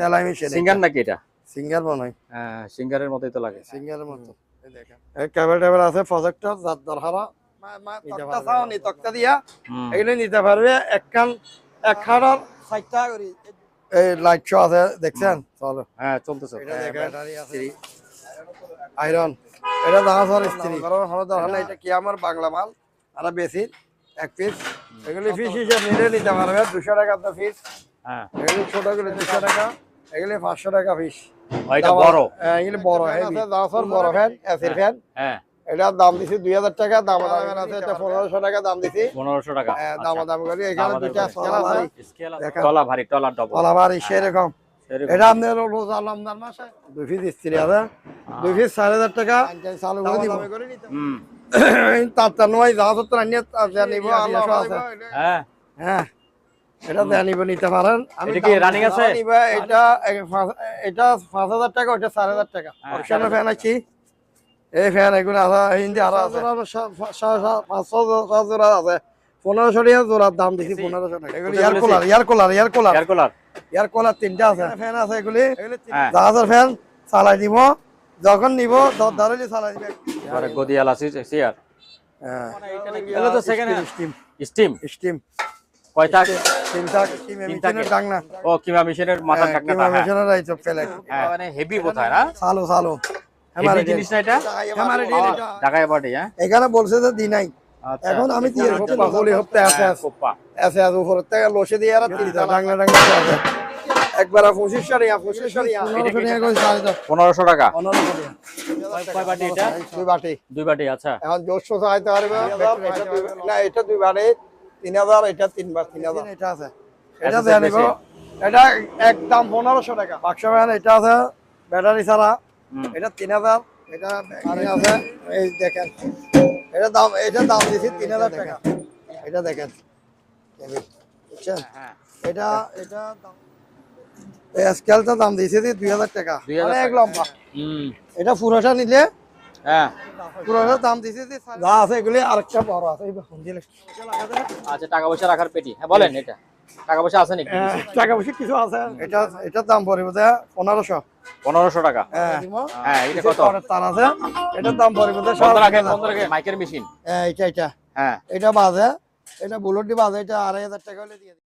সেলাই machine singer নাকি এটা? সিঙ্গার মনে হয়। হ্যাঁ, সিঙ্গারের মতোই তো লাগে। সিঙ্গারের মতো। এই দেখেন এই কেবল টেবিল আছে প্রজেক্টর যার দরকার তক্তা চাও নি তক্তা দিয়া এগুলো নিতে পারবে। এক খাড়ার 60 টাকা করে এই লাইট শো আছে দেখছেন? চলো হ্যাঁ, চলতেছে। এটা দেখেন ব্যাটারি আছে আয়রন। এটা দাহাসর স্ত্রী কারণ হলো দরকার না, এটা কি আমার বাংলা মাল আর বেশি এক পিস এগুলি ফিস হিসেবে নিলে নিতে পারবে 200 টাকা তো পিস। হ্যাঁ, এগুলি ছোটগুলো 200 টাকা, এগুলি 500 টাকা পিস। এটা বড়। এগুলি বড় হেভি দাহাসর বড় ফ্যান এসির ফ্যান। হ্যাঁ, এটার দাম দিছি 2000 টাকা, দাম আছে এটা 1500 টাকা দাম দিছি। 1500 টাকা। দাম করি এখানে দুইটা স্কেল আছে স্কেল আছে, তলা ভারী, তলা ডবল। তলা ভারী সেরকম। এটা আপনার রোজা রমজান মাসে 2 পিস স্ত্রী আছে, 2 পিস 4000 টাকা চালু করে দিব। তার নয় জাহাজ তো আনিয়ে জানিব আল্লাহ আছে। হ্যাঁ, হ্যাঁ এটা জানিব নিতে পারেন। এটা কি রানিং আছে? এটা 5000 টাকা, ওটা 4000 টাকা। অপশন ফ্যান আছে এই ফ্যান এগুলো আছে হিন্দি আর আছে 500 জোড়া আছে। 1500 টাকা জোড়ার দাম দিছি 1500 টাকা। এগুলো এয়ার কুলার তিনটা আছে, ফ্যান আছে এগুলি জাহাজের ফ্যান চালাই দিব যখন নিব ধরে চালাই দিবে। আরে গদিয়াল আছে চেয়ার। হ্যাঁ এটা তো সেকেন্ড স্টিম স্টিম কয়টা? তিনটা মেশিনের ডাকনা। ও কিমা মেশিনের মাথার ঢাকনাটা। কিমা মেশিনের রাইতো ফেলে মানে হেভি বোধহয় না? চালু হেভি জিনিস না এটা? ঢাকায় বাড়ি। হ্যাঁ, এখানে বলছে যে দি নাই। এখন আমি দিয়ে বলি হপ্তে আছে উপরে থেকে লসে দিয়ে আর তিনটা ডাকনা আছে একবার 2500 টাকা 1500 টাকা। 1500 টাকা কয় বাটি এটা? দুই বাটি। আচ্ছা, এখন জোশো চাইতে পারবে না, এটা 2 বাটি 3000, এটা 3 বার 3000। এটা আছে, এটা দেয়া নিব। এটা একদম 1500 টাকা বাক্স ফ্যান। এটা আছে ব্যাটারি ছাড়া, এটা 3000। এটা ব্যাটারি আছে এই দেখেন, এটা দাম দিছি 3000 টাকা। এটা দেখেন বুঝছেন? হ্যাঁ, এটা দাম এই স্কেলটা দাম দিয়েছে 2000 টাকা, অনেক লম্বা। এটা পুরোটা নিলে হ্যাঁ পুরোটা দাম দিয়েছে যা আছে এগুলি আরেকটা বড় আছে। আচ্ছা, টাকা পয়সা রাখার পেটি। হ্যাঁ বলেন, এটা টাকা পয়সা আছে নাকি? টাকা পয়সা কিছু আছে। এটার দাম পড়বে 1500 টাকা। হ্যাঁ, এটা কত? তার আছে, এটার দাম পড়বে মাইকের মেশিন। এটা হ্যাঁ, এটা বাজে, এটা বুলেটটি বাজে, এটা 2500 টাকা হলে দিয়ে দিই।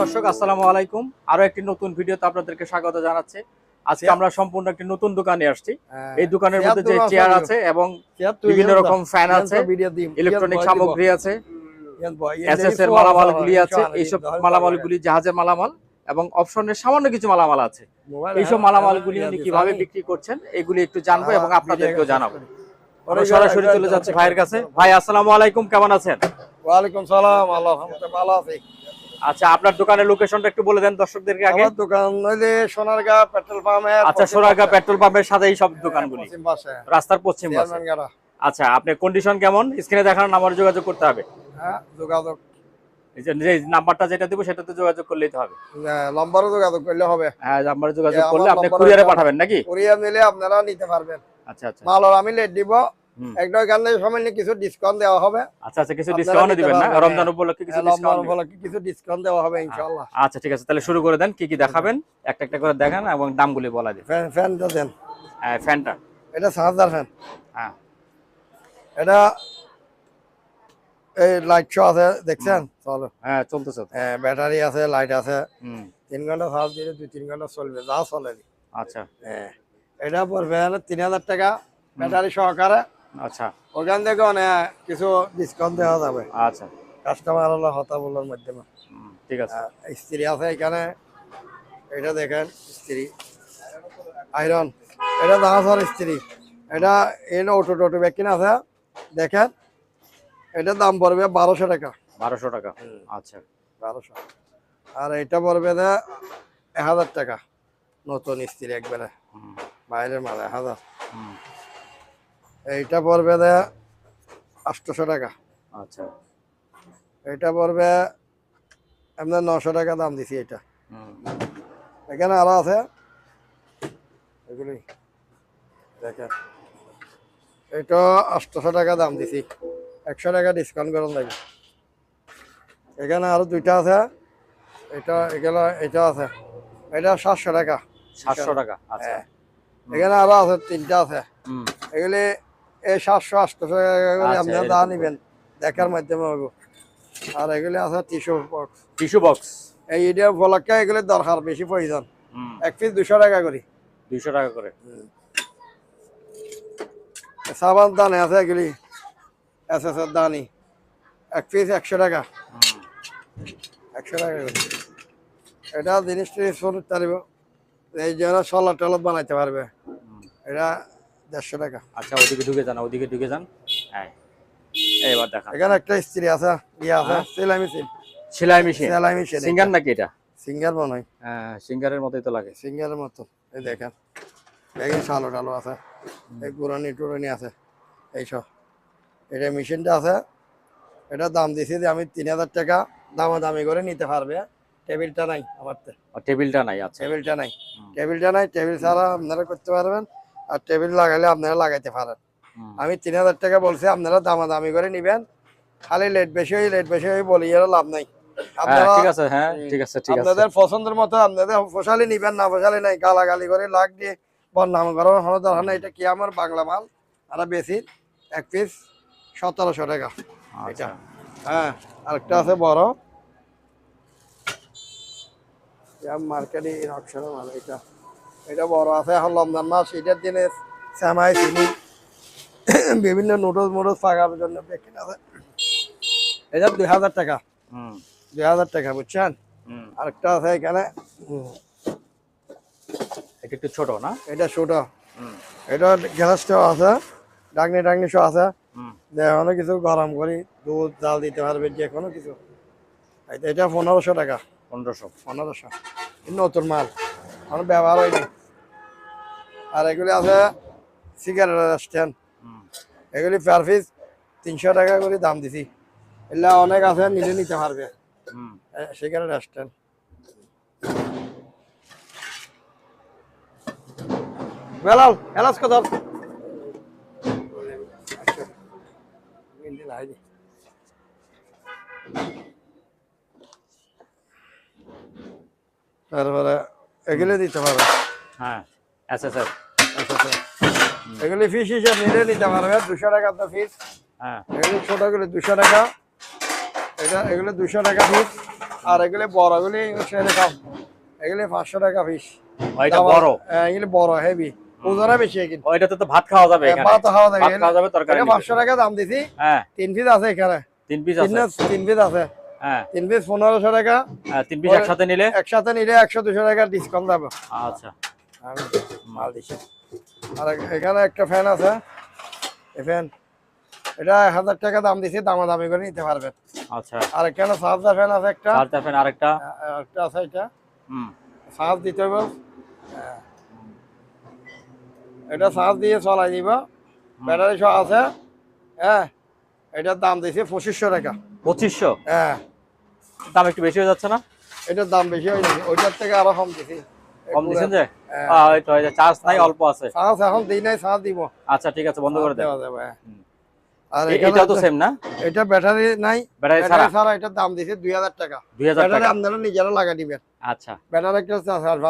দর্শক আসসালামু আলাইকুম, আরো একটি নতুন ভিডিওতে আপনাদেরকে স্বাগত জানাচ্ছি। আজকে আমরা সম্পূর্ণ একটি নতুন দোকানে আসছি। এই দোকানের মধ্যে যে চেয়ার আছে এবং বিভিন্ন রকম ফ্যান আছে, ইলেকট্রনিক সামগ্রী আছে, এসএস এর মালামালগুলি আছে। এইসব মালামালগুলি জাহাজের মালামাল এবং অপশনের সামান্য কিছু মালামাল আছে। এইসব মালামালগুলি উনি কিভাবে বিক্রি করছেন এগুলি একটু জানবো এবং আপনাদেরকেও জানাবো। আমরা সরাসরি চলে যাচ্ছি ভাইয়ের কাছে। ভাই আসসালামু আলাইকুম, কেমন আছেন? ওয়ালাইকুম সালাম, আলহামদুলিল্লাহ ভালো আছি। আচ্ছা, আপনার দোকানের লোকেশনটা একটু বলে দেন দর্শকদেরকে আগে। আমার দোকান হইলে সোনারগাঁ পেট্রোল পাম্পের। আচ্ছা, সোনারগাঁ পেট্রোল পাম্পের সাথেই সব দোকানগুলি, পশ্চিম পাশে, রাস্তার পশ্চিম পাশে। আচ্ছা, আপনার কন্ডিশন কেমন? স্ক্রিনে দেখানোর নাম্বারে যোগাযোগ করতে হবে। হ্যাঁ, যোগাযোগ এই যে নাম্বারটা যেটা দেব সেটাতে যোগাযোগ করলেই তো হবে। নম্বরে যোগাযোগ করলে হবে। হ্যাঁ, নাম্বারে যোগাযোগ করলে আপনি কুরিয়ারে পাঠাবেন নাকি? কুরিয়ার নিলে আপনারা নিতে পারবেন। আচ্ছা আচ্ছা, মাল আমি লেট দিব, একটা এখানে সামান্য কিছু ডিসকাউন্ট দেওয়া হবে। আচ্ছা আচ্ছা, কিছু ডিসকাউন্ট দিবেন না? রমজান উপলক্ষে কিছু ডিসকাউন্ট উপলক্ষে কিছু ডিসকাউন্ট দেওয়া হবে ইনশাআল্লাহ। আচ্ছা ঠিক আছে, তাহলে শুরু করে দেন। কি কি দেখাবেন একটা একটা করে দেখান এবং দামগুলি বলা দিন। ফ্যানটা দেন। হ্যাঁ, ফ্যানটা এটা 7000 ফ্যান। হ্যাঁ, এটা এই লাইট শো আছে দেখছেন? চলো হ্যাঁ, চলতেছে। হ্যাঁ, ব্যাটারি আছে, লাইট আছে। 3 ঘন্টা চার্জ দিলে 2-3 ঘন্টা চলবে, যা চলে। আচ্ছা, হ্যাঁ, এটা পড়বে 3000 টাকা ব্যাটারি সহকারে। আচ্ছা, ওখান থেকে অনেক কিছু ডিসকাউন্ট দেওয়া যাবে। আচ্ছা, কাস্টমার হলো হতা বলার মাধ্যমে। ঠিক আছে। স্ত্রী আছে এখানে, এটা দেখেন স্ত্রী আয়রন। এটা জাহাজের স্ত্রী। এটা এনে অটো ব্যাকিন আছে দেখেন। এটার দাম পড়বে 1200 টাকা। 1200 টাকা। আচ্ছা, 1200। আর এটা পড়বে 1000 টাকা। নতুন স্ত্রী একবারে বাইরের মাল 1000। এইটা পড়বে 800 টাকা। আচ্ছা, এটা পড়বে আপনার 900 টাকা দাম দিছি। এটা এখানে আরো আছে এগুলি দেখেন। এটা 800 টাকা দাম দিছি। 100 টাকা ডিসকাউন্ট করা লাগবে। এখানে আরো দুইটা আছে, এটা আছে, এটা 700 টাকা। 700 টাকা। আচ্ছা। এখানে আরো আছে, তিনটা আছে। এগুলি এই 700-800 টাকা করে আচ্ছা, আপনারা দা নিবেন দেখার মাধ্যমে হবে। আর এগুলি আছে টিস্যু বক্স। টিস্যু বক্স এই এটা উপলক্ষে এগুলি দরকার বেশি প্রয়োজন। এক পিস 200 টাকা করে। 200 টাকা করে। সাবান দানে আছে এগুলি, এসএসএর দানি, এক পিস 100 টাকা। 100 টাকা করে। এটা জিনিসটি শুরু তারিব এই জন্য সলাদ টলাদ বানাইতে পারবে। এটা 150 টাকা। আচ্ছা, ওদিকে ঢুকে যান, ওদিকে ঢুকে যান। হ্যাঁ, এবার দেখা। এখানে একটা ইস্ত্রি আছে, আছে সেলাই মেশিন। সেলাই মেশিন। সেলাই মেশিন সিঙ্গার নাকি এটা? সিঙ্গার মনে হয়। হ্যাঁ, সিঙ্গারের মতোই তো লাগে। সিঙ্গারের মতো। এই দেখেন, দেখেন শালো টালো আছে, এই গুরানি টুরানি আছে, এইসব। এটা মেশিনটা আছে, এটা দাম দিয়েছি যে আমি 3000 টাকা দামাদামি করে নিতে পারবে। টেবিলটা নাই আমার। টেবিলটা নাই। আচ্ছা, টেবিলটা নাই, টেবিলটা নাই। টেবিল ছাড়া আপনারা করতে পারবেন, আর টেবিল লাগাইলে আপনারা লাগাইতে পারেন। আমি 3000 টাকা বলছি, আপনারা দামাদামি করে নিবেন। খালি লেট বেশি হয়ে বলি এর লাভ নাই। আপনারা ঠিক আছে। হ্যাঁ, ঠিক আছে, ঠিক আছে। আপনাদের পছন্দের মতো আপনাদের ফসালি নিবেন, না ফসালি নাই গালাগালি করে লাগ দিয়ে বদনাম করার কোনো দরকার নাই। এটা কি আমার বাংলা মাল, আর বেশি এক পিস 1700 টাকা এটা। হ্যাঁ, আরেকটা আছে বড়, মার্কেটে অপশনের মাল। এটা বড় আছে, এখন রমজান মাস, এটার দিনে সেমাই চিনি বিভিন্ন নুডলস পাকার জন্য প্যাকেট আছে। এটা 2000 টাকা। 2000 টাকা, বুঝছেন? আরেকটা আছে এখানে, এটা একটু ছোট না? এটা ছোট। এটা গ্যাসটাও আছে, ডাকনি সহ আছে। অনেক কিছু গরম করি, দুধ জাল দিতে পারবে, যে কোনো কিছু। এটা 1500 টাকা। 1500 নতুন মাল, আমার ব্যবহার হয়নি। আর এগুলি আছে সিগারেট স্ট্যান্ড, এগুলি পার পিস 300 টাকা করে দাম দিছি। এগুলা অনেক আছে, নিলে নিতে পারবে। Cigarette stand. বেলাল এলাচ কত? তারপরে এগুলি দিতে পারবে। হ্যাঁ, আচ্ছা স্যার। এগুলি ফিস হিসেবে নিলে নিতে পারবে, 200 টাকা তো ফিস। হ্যাঁ, এগুলি ছোটগুলি 200 টাকা। এগুলি 200 টাকা ফিস। আর এগুলি বড়গুলি সেরে কম, এগুলি 500 টাকা ফিস। এটা বড়? এগুলি বড় হেভি, ওজনে বেশি। কিন্তু ওইটাতে তো ভাত খাওয়া যাবে, এখানে ভাত খাওয়া যাবে, ভাত খাওয়া যাবে, তরকারি। 500 টাকা দাম দিছি। হ্যাঁ, 3 পিস আছে এখানে। 3 পিস আছে। 3 পিস আছে। হ্যাঁ, 3 পিস 1500 টাকা। হ্যাঁ, 3 পিস একসাথে নিলে 100-200 টাকা ডিসকাউন্ট দেবো। আচ্ছা, আমি মাল দিছি। আর এখানে একটা ফ্যান আছে, এই ফ্যান, এটা 1000 টাকা দাম দিছি, দামাদামি করে নিতে পারবেন। আচ্ছা। আর এখানে চার্জার ফ্যান আছে একটা, চার্জার ফ্যান আরেকটা আছে। এটা চার্জ দিতে হবে, এটা চার্জ দিয়ে চলাই দিব, ব্যাটারি সহ আছে। হ্যাঁ, এটার দাম দিছি 2500 টাকা। 2500? হ্যাঁ, দাম একটু বেশি হয়ে যাচ্ছে না? এটার দাম বেশি হয়নি, ওইটার থেকে আরো কম দিছি। কম দিছেন যে? হয়তো চার্জ নাই, অল্প আছে। চার্জ এখন দিই নাই, চার্জ দিব। আচ্ছা, ঠিক আছে, বন্ধ করে দেওয়া যাবে। আর এটাও তো সেম না? এটা ব্যাটারি নাই, ব্যাটারি ছাড়া। এটার দাম দিছি 2000 টাকা। 2000 টাকা আপনারা নিজেরা লাগা দিবেন। আচ্ছা, ব্যাটারি একটা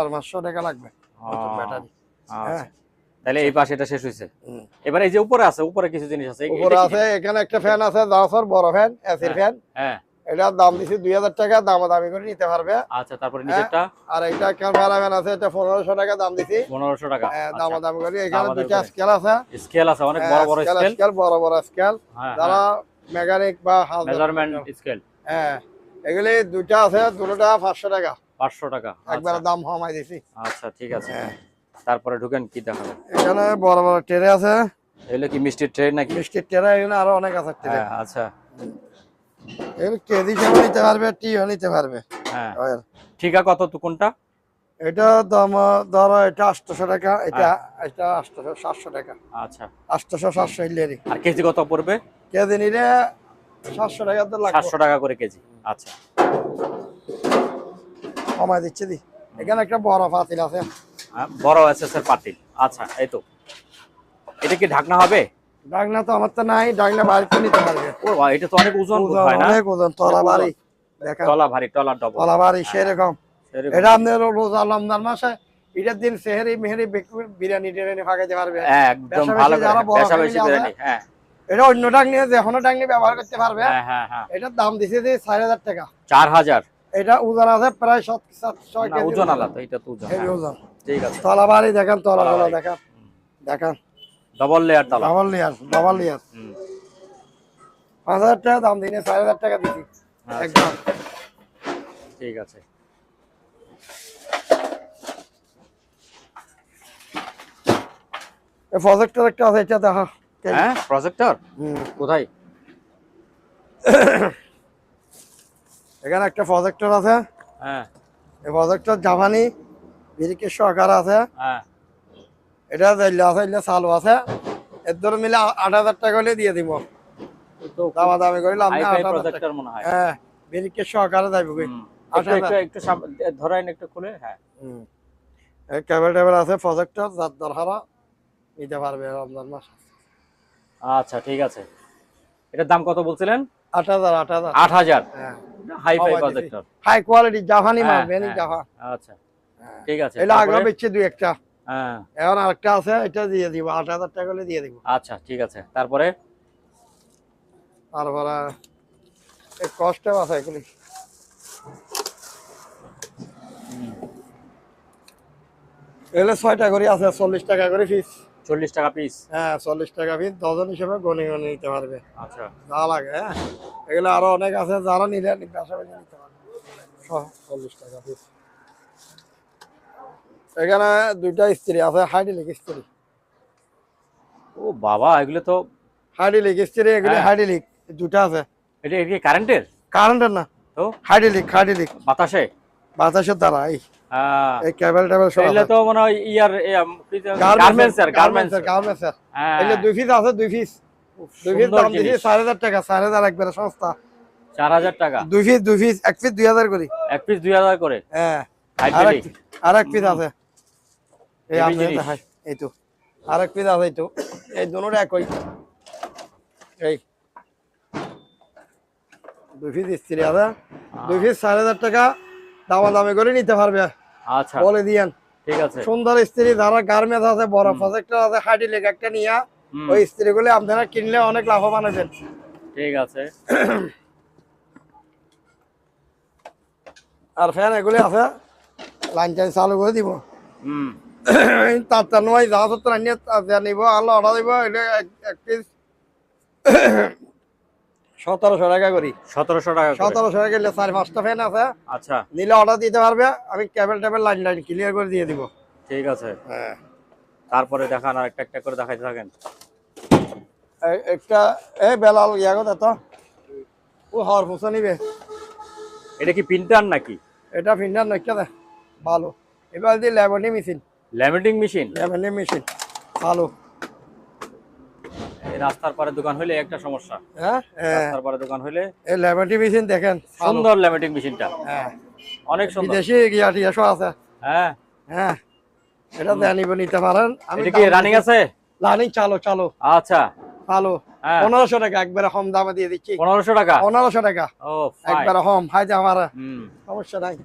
500 টাকা লাগবে ব্যাটারি। হ্যাঁ, তাহলে এই পাশে এটা শেষ হইছে। এবারে এই যে উপরে আছে, উপরে কিছু জিনিস আছে। উপরে আছে এখানে একটা ফ্যান আছে, দাসর বড় ফ্যান, এসির ফ্যান। হ্যাঁ, এটার দাম দিছি 2000 টাকা, দামাদামি করে নিতে পারবে। আচ্ছা, তারপরে নিচেরটা? আর এটা ক্যামেরা ফ্যান আছে, এটা 1500 টাকা দাম দিছি। 1500 টাকা। দামাদামি করে। এখানে দুইটা স্কেল আছে। স্কেল আছে, অনেক বড় বড় স্কেল, বড় স্কেল, যারা মেকানিক বা মেজারমেন্ট স্কেল। হ্যাঁ, এগুলি দুইটা আছে, দুটোটা 500 টাকা। 500 টাকা একবার দাম কমাই দিছি। আচ্ছা, ঠিক আছে। তারপরে ঢুকেন, কি দেখাবেন? এখানে বড় বড় ট্রে আছে। এগুলো কি মিষ্টির ট্রে নাকি? মিষ্টির ট্রে, এখানে আরো অনেক আছে ট্রে। আচ্ছা, এগুলো কেজি হিসেবে নিতে পারবে, টিও নিতে পারবে। হ্যাঁ, ঠিক আছে। কত কোনটা? এটা দাম ধরো এটা 800 টাকা, এটা 700 টাকা। আচ্ছা, 800-700 ইলেরি। আর কেজি কত পড়বে? কেজি নিলে 700 টাকা তো লাগবে। 700 টাকা করে কেজি। আচ্ছা, কমাই দিচ্ছি দি। এখানে একটা বড় পাতিল আছে, বড় এসএসএর পাতিল। আচ্ছা, এই তো। এটা কি ঢাকনা হবে? ডাকনা তো আমার তো নাই, ডাকনা বাড়িতে নিতে পারবে। ও ভাই এটা তো অনেক ওজন বোধ হয় না? অনেক ওজন, তলা ভারী দেখেন, তলা ভারী, তলা ডবল, তলা ভারী সেরকম। এটা আপনার রোজা রমজান মাসে ঈদের দিন সেহরি মেহেরি বিরিয়ানি টিরিয়ানি ফাঁকাইতে পারবে একদম ভালো করে বেশা বেশি বিরিয়ানি। হ্যাঁ এটা অন্য ডাকনি যে কোনো ডাকনি ব্যবহার করতে পারবে। হ্যাঁ হ্যাঁ হ্যাঁ। এটার দাম দিছে যে 4000 টাকা। 4000? এটা ওজন আছে প্রায় 7-6 কেজি ওজন আলাদা, এটা তো ওজন। হেভি ওজন। ঠিক আছে। তলা ভারী দেখেন, তলাগুলো দেখেন, দেখেন ডাবল লেয়ার তলা, ডাবল লেয়ার, ডাবল লেয়ার। 5000 টাকা দাম দিনে 4000 টাকা দিছি একদম। ঠিক আছে। এই প্রজেক্টর একটা আছে, এটা দেখো। হ্যাঁ প্রজেক্টর কোথায়? এখানে একটা প্রজেক্টর আছে। হ্যাঁ এই প্রজেক্টর জাপানি বিরিকের সহকার আছে। হ্যাঁ এটা দিল্লি আছে, এটা চালু আছে। এর ধরে মিলে 8000 টাকা হলে দিয়ে দিব। তো দামাদামি করিলাম না, 8000 প্রজেক্টর মনে হয়। হ্যাঁ বিরিকের সহকারে যাইব কি। একটু ধরেন একটু খুলে। হ্যাঁ এই কেবল টেবিল আছে, প্রজেক্টর যার দরকার নিতে পারবে রমজান মাস। আচ্ছা ঠিক আছে। এটার দাম কত বলছিলেন? 8000। 8000? হ্যাঁ hi fi projector, high quality জাপানি মাল, বেনি জাপান। আচ্ছা ঠিক আছে। এটা আগে বেচছে দুই একটা, হ্যাঁ এখন আরেকটা আছে, এটা দিয়ে দিব 8000 টাকা হলে দিয়ে দিব। আচ্ছা ঠিক আছে। তারপরে তারপরে এই কষ্টে আছে এগুলি। এগুলো 6টা করে আছে, 40 টাকা করে পিস। 40 টাকা পিস? হ্যাঁ 40 টাকা পিস, ডজন হিসেবে গনে গনে নিতে পারবে। আচ্ছা যা লাগে। হ্যাঁ এগুলো আরো অনেক আছে, যারা নিলে পাশাপাশি নিতে পারবে। 40 টাকা পিস। এখানে দুইটা স্ত্রী আছে, হাইড্রোলিক স্ত্রী। ও বাবা, এগুলো তো হাইড্রোলিক স্ত্রী, এগুলো হাইড্রোলিক দুটা আছে। এটা কি কারেন্টের? কারেন্টের না তো হাইড্রোলিক বাতাসে? বাতাসের দ্বারা এই কেবল টেবিল সব এগুলো তো মনে হয় ইয়ার গার্মেন্টস এগুলো দুই পিস আছে, দুই পিস দাম দিছি 4000 টাকা। 4000 একবারে সস্তা। 4000 টাকা দুই পিস এক পিস 2000 করে। এক পিস 2000 করে? হ্যাঁ হাইড্রোলিক আর এক পিস আছে এই আপনি দেখাই, এই তো আর এক পিস আছে, এই তো এই দুটোটা একই। এই দুই পিস স্ত্রী আছে, দুই পিস 4000 টাকা দামাদামি করে নিতে পারবে। আচ্ছা বলে দিয়েন। ঠিক আছে। সুন্দর স্ত্রী, যারা গার্মেন্টস আছে, বড় প্রজেক্টর আছে, হাইড্রোলিক একটা নিয়া ওই স্ত্রীগুলো আপনারা কিনলে অনেক লাভবান হবেন। ঠিক আছে। আর ফ্যান এগুলি আছে, লাইন টাইন চালু করে দিব। তার নয় যা সত্তর নিব, আল্লাহ অর্ডার দিব। এটা এক পিস 1700 টাকা করি। 1700 টাকা? 1700 টাকা গেলে 4-5টা ফ্যান আছে। আচ্ছা নিলে অর্ডার দিতে পারবে, আমি কেবল টেবিল লাইন ক্লিয়ার করে দিয়ে দিব। ঠিক আছে। হ্যাঁ তারপরে দেখান, আর একটা একটা করে দেখাইতে থাকেন। একটা এই বেলাল ইয়াগো তো ও হর ফুসা নিবে। এটা কি প্রিন্টার নাকি? এটা ফিন্ডার নইটা দে ভালো। এবার the laminating machine. Laminating machine? Laminating machine ভালো। এই রাস্তার পারে দোকান হইলে একটা সমস্যা। হ্যাঁ রাস্তার পারে দোকান হইলে এই ল্যামিনেটিং মেশিন দেখেন, সুন্দর ল্যামিনেটিং মেশিনটা। হ্যাঁ অনেক সুন্দর। বিদেশি গিয়াটি এসো আছে। হ্যাঁ হ্যাঁ এটা জানিব নিতে পারেন। এটা কি রানিং আছে? রানিং চালো। আচ্ছা ভালো। 1500 টাকা একবারে কম দামে দিয়ে দিচ্ছি। 1500 টাকা? 1500 টাকা। ও একবারে কম ফাইদা আমার। সমস্যা নাই।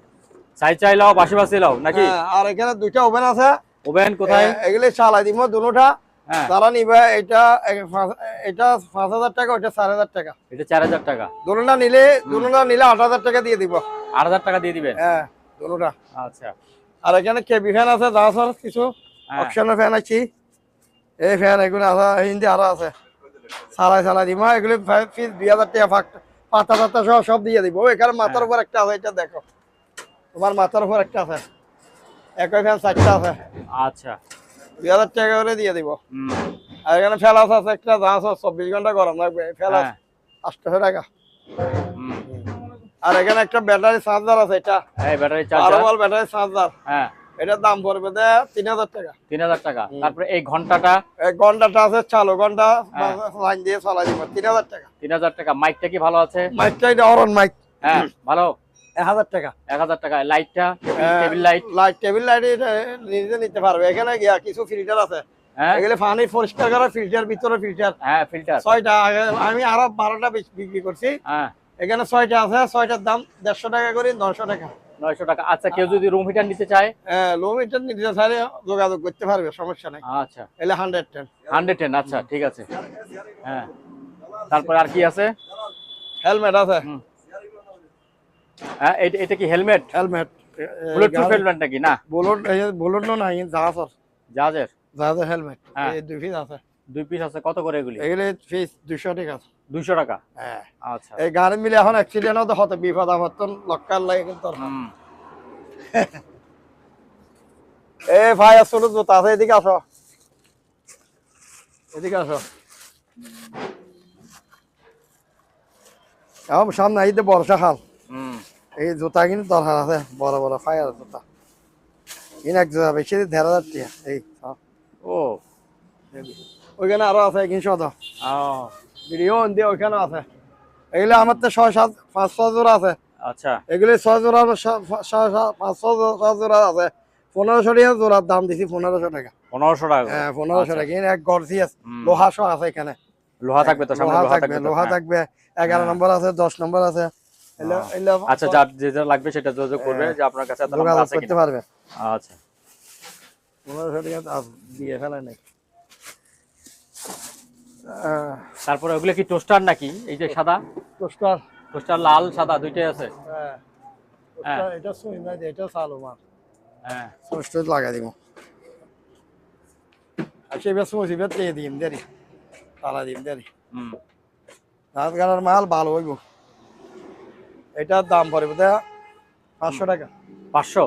চাই লাও, বাসি লাও নাকি? আর এখানে দুইটা ওভেন আছে। ওভেন কোথায়? এগুলি চালাই দিব দুটোটা। যারা নিবে এটা 5000 টাকা, ওটা 4000 টাকা। এটা 4000 টাকা। দুটোটা নিলে 8000 টাকা দিয়ে দিব। 8000 টাকা দিয়ে দিবেন? হ্যাঁ দুটোটা। আচ্ছা। আর এখানে কেবি ফ্যান আছে, যা আছে কিছু অপশনাল ফ্যান আছে। এই ফ্যান এগুলো আছে, হিন্দি আরো আছে। চালাই দিব। এগুলি পিস 2000 টাকা, পাতা সব দিয়ে দিব। এখানে মাথার উপর একটা আছে, এটা দেখো তোমার মাথার উপর একটা আছে। একই ফ্যান 4টা আছে। আচ্ছা 2000 টাকা করে দিয়ে দিব। আর এখানে ফেলাস আছে একটা, যা আছে 24 ঘন্টা গরম লাগবে। ফেলাস 800 টাকা। আর এখানে একটা ব্যাটারি চার্জার আছে, এটা ব্যাটারি চার্জার, ব্যাটারি চার্জার। হ্যাঁ এটার দাম পড়বে 3000 টাকা। 3000 টাকা। তারপরে এই ঘন্টাটা? এই ঘন্টাটা আছে চালু ঘন্টা, লাইন দিয়ে চালাই দিব, 3000 টাকা। 3000 টাকা। মাইকটা কি ভালো আছে? মাইকটা এটা অরন মাইক। হ্যাঁ ভালো। 1000 টাকা। 1000 টাকা। লাইটটা? টেবিল লাইট এটা নিজে নিতে পারবে। এখানে গিয়া কিছু ফিল্টার আছে, হ্যাঁ এগুলো পানি পরিষ্কার করা ফিল্টার, ভিতরে ফিল্টার। হ্যাঁ ফিল্টার 6টা আমি আরো 12টা বিক্রি করছি। হ্যাঁ এখানে 6টা আছে, 6টার দাম 150 টাকা করে, 900 টাকা। 900 টাকা। আচ্ছা কেউ যদি রুম হিটার নিতে চায়? হ্যাঁ, লো মিটার নিতে চাইলে যোগাযোগ করতে পারবে, সমস্যা নাই। আচ্ছা এলে 110। 110, আচ্ছা ঠিক আছে। হ্যাঁ তারপর আর কি আছে? হেলমেট আছে। হ্যাঁ এটা কি হেলমেট? হেলমেট বুলেটপ্রুফ হেলমেট নাকি? না বুলেট নাই, জাহাজের জাহাজের হেলমেট। হ্যাঁ। এই 2 পিস আছে। 2 পিস আছে, কত করে এগুলি? এগুলো পিস 200 টাকা। 200 টাকা। হ্যাঁ। আচ্ছা এই গাড়ি মিলে এখন অ্যাক্সিডেন্ট হতে বিপদ আপদ লক্কার লাগে কিন্তু। হুম। এই ভাই আসলে জুতা আছে, এদিকে আসো, এদিকে আসো। এখন সামনে আইতে বর্ষাকাল, হুম এই জুতা কিন্তু দরকার আছে, বড় বড় ফায়ার জুতা। কিন এক জোড়া বেশি 1,500 টাকা। এই ও ওইখানে আরো আছে 300 তো। ও ভিডিও দিয়ে ওইখানে আছে। এগুলো আমার তো 6-7-500 জোড়া আছে। আচ্ছা এগুলো 6 জোড়া 500 জোড়া আছে। 1500 টাকা জোড়ার দাম দিছি, 1500 টাকা। 1500 টাকা। হ্যাঁ 1500 টাকা। এক গর্জিয়াস হুম। লোহা সহ আছে এখানে। লোহা থাকবে তো, সামনে লোহা থাকবে তো। লোহা হ্যাঁ। থাকবে। 11 নম্বর আছে, 10 নম্বর আছে। আচ্ছা যার যেটা লাগবে সেটা যোগাযোগ করবে, যে আপনার কাছে এত নম্বর যোগাযোগ আছে করতে কিনা। পারবে। আচ্ছা 1500 টাকা দিয়ে ফেলে নাই। তারপরে ওগুলো কি টোস্টার নাকি? এই যে সাদা টোস্টার। টোস্টার, লাল সাদা দুইটাই আছে। হ্যাঁ হ্যাঁ। এটা সুই না, এটা চালু মার। হ্যাঁ টোস্টার লাগাই দিব। আচ্ছা এবার সুইবের দিয়ে দিন দেরি, তালা দিন দেরি। হুম রাত গানার মাল ভালো হইব। এটার দাম পড়বে 500 টাকা। 500।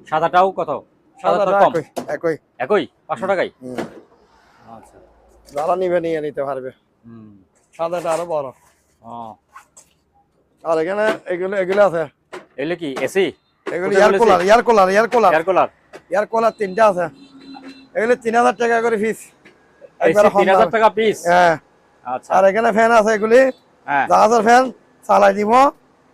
সাদাটাও কত? সাদাটা সাদাটা কম? একই। একই 500 টাকাই। হুম। আচ্ছা যারা নিবে নিয়ে নিতে পারবে। হুম সাদাটা আরো বড়। ও আর এখানে এগুলো আছে। এগুলো কি এসি? এগুলো কোথায় বলেছি? এয়ার কুলার এয়ার কুলার 3টা আছে। এগুলো 3000 টাকা করে পিস। এসি 3000 টাকা পিস। হ্যাঁ। আচ্ছা আর এখানে ফ্যান আছে, এগুলি হ্যাঁ জাহাজের ফ্যান। চালাই দিব,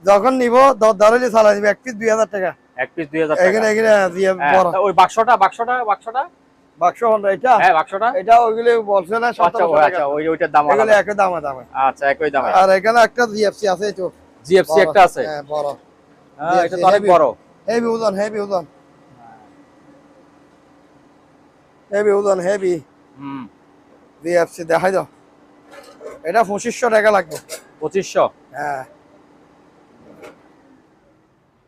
যখন নিব ধরলি চালাই দিব। এক পিস 2000 টাকা। এক পিস 2000 টাকা। এখানে দিয়ে হ্যাঁ, বড় তা ওই বাক্সটা বাক্স হন্ডা এটা। হ্যাঁ বাক্সটা এটা ওইগুলি বলছে না আচ্ছা 1700 টাকা। আচ্ছা ওইটার দাম এগুলো আলাদা। একই দামে দামে। আচ্ছা একই দামে। আর এখানে একটা জিএফসি আছে, এই তো জিএফসি একটা আছে। হ্যাঁ বড়। হ্যাঁ এটা তো অনেক বড়। হেভি ওজন, হেভি ওজন, হেভি হুম জিএফসি দেখাই দাও। এটা 2500 টাকা লাগবে। 2500। হ্যাঁ।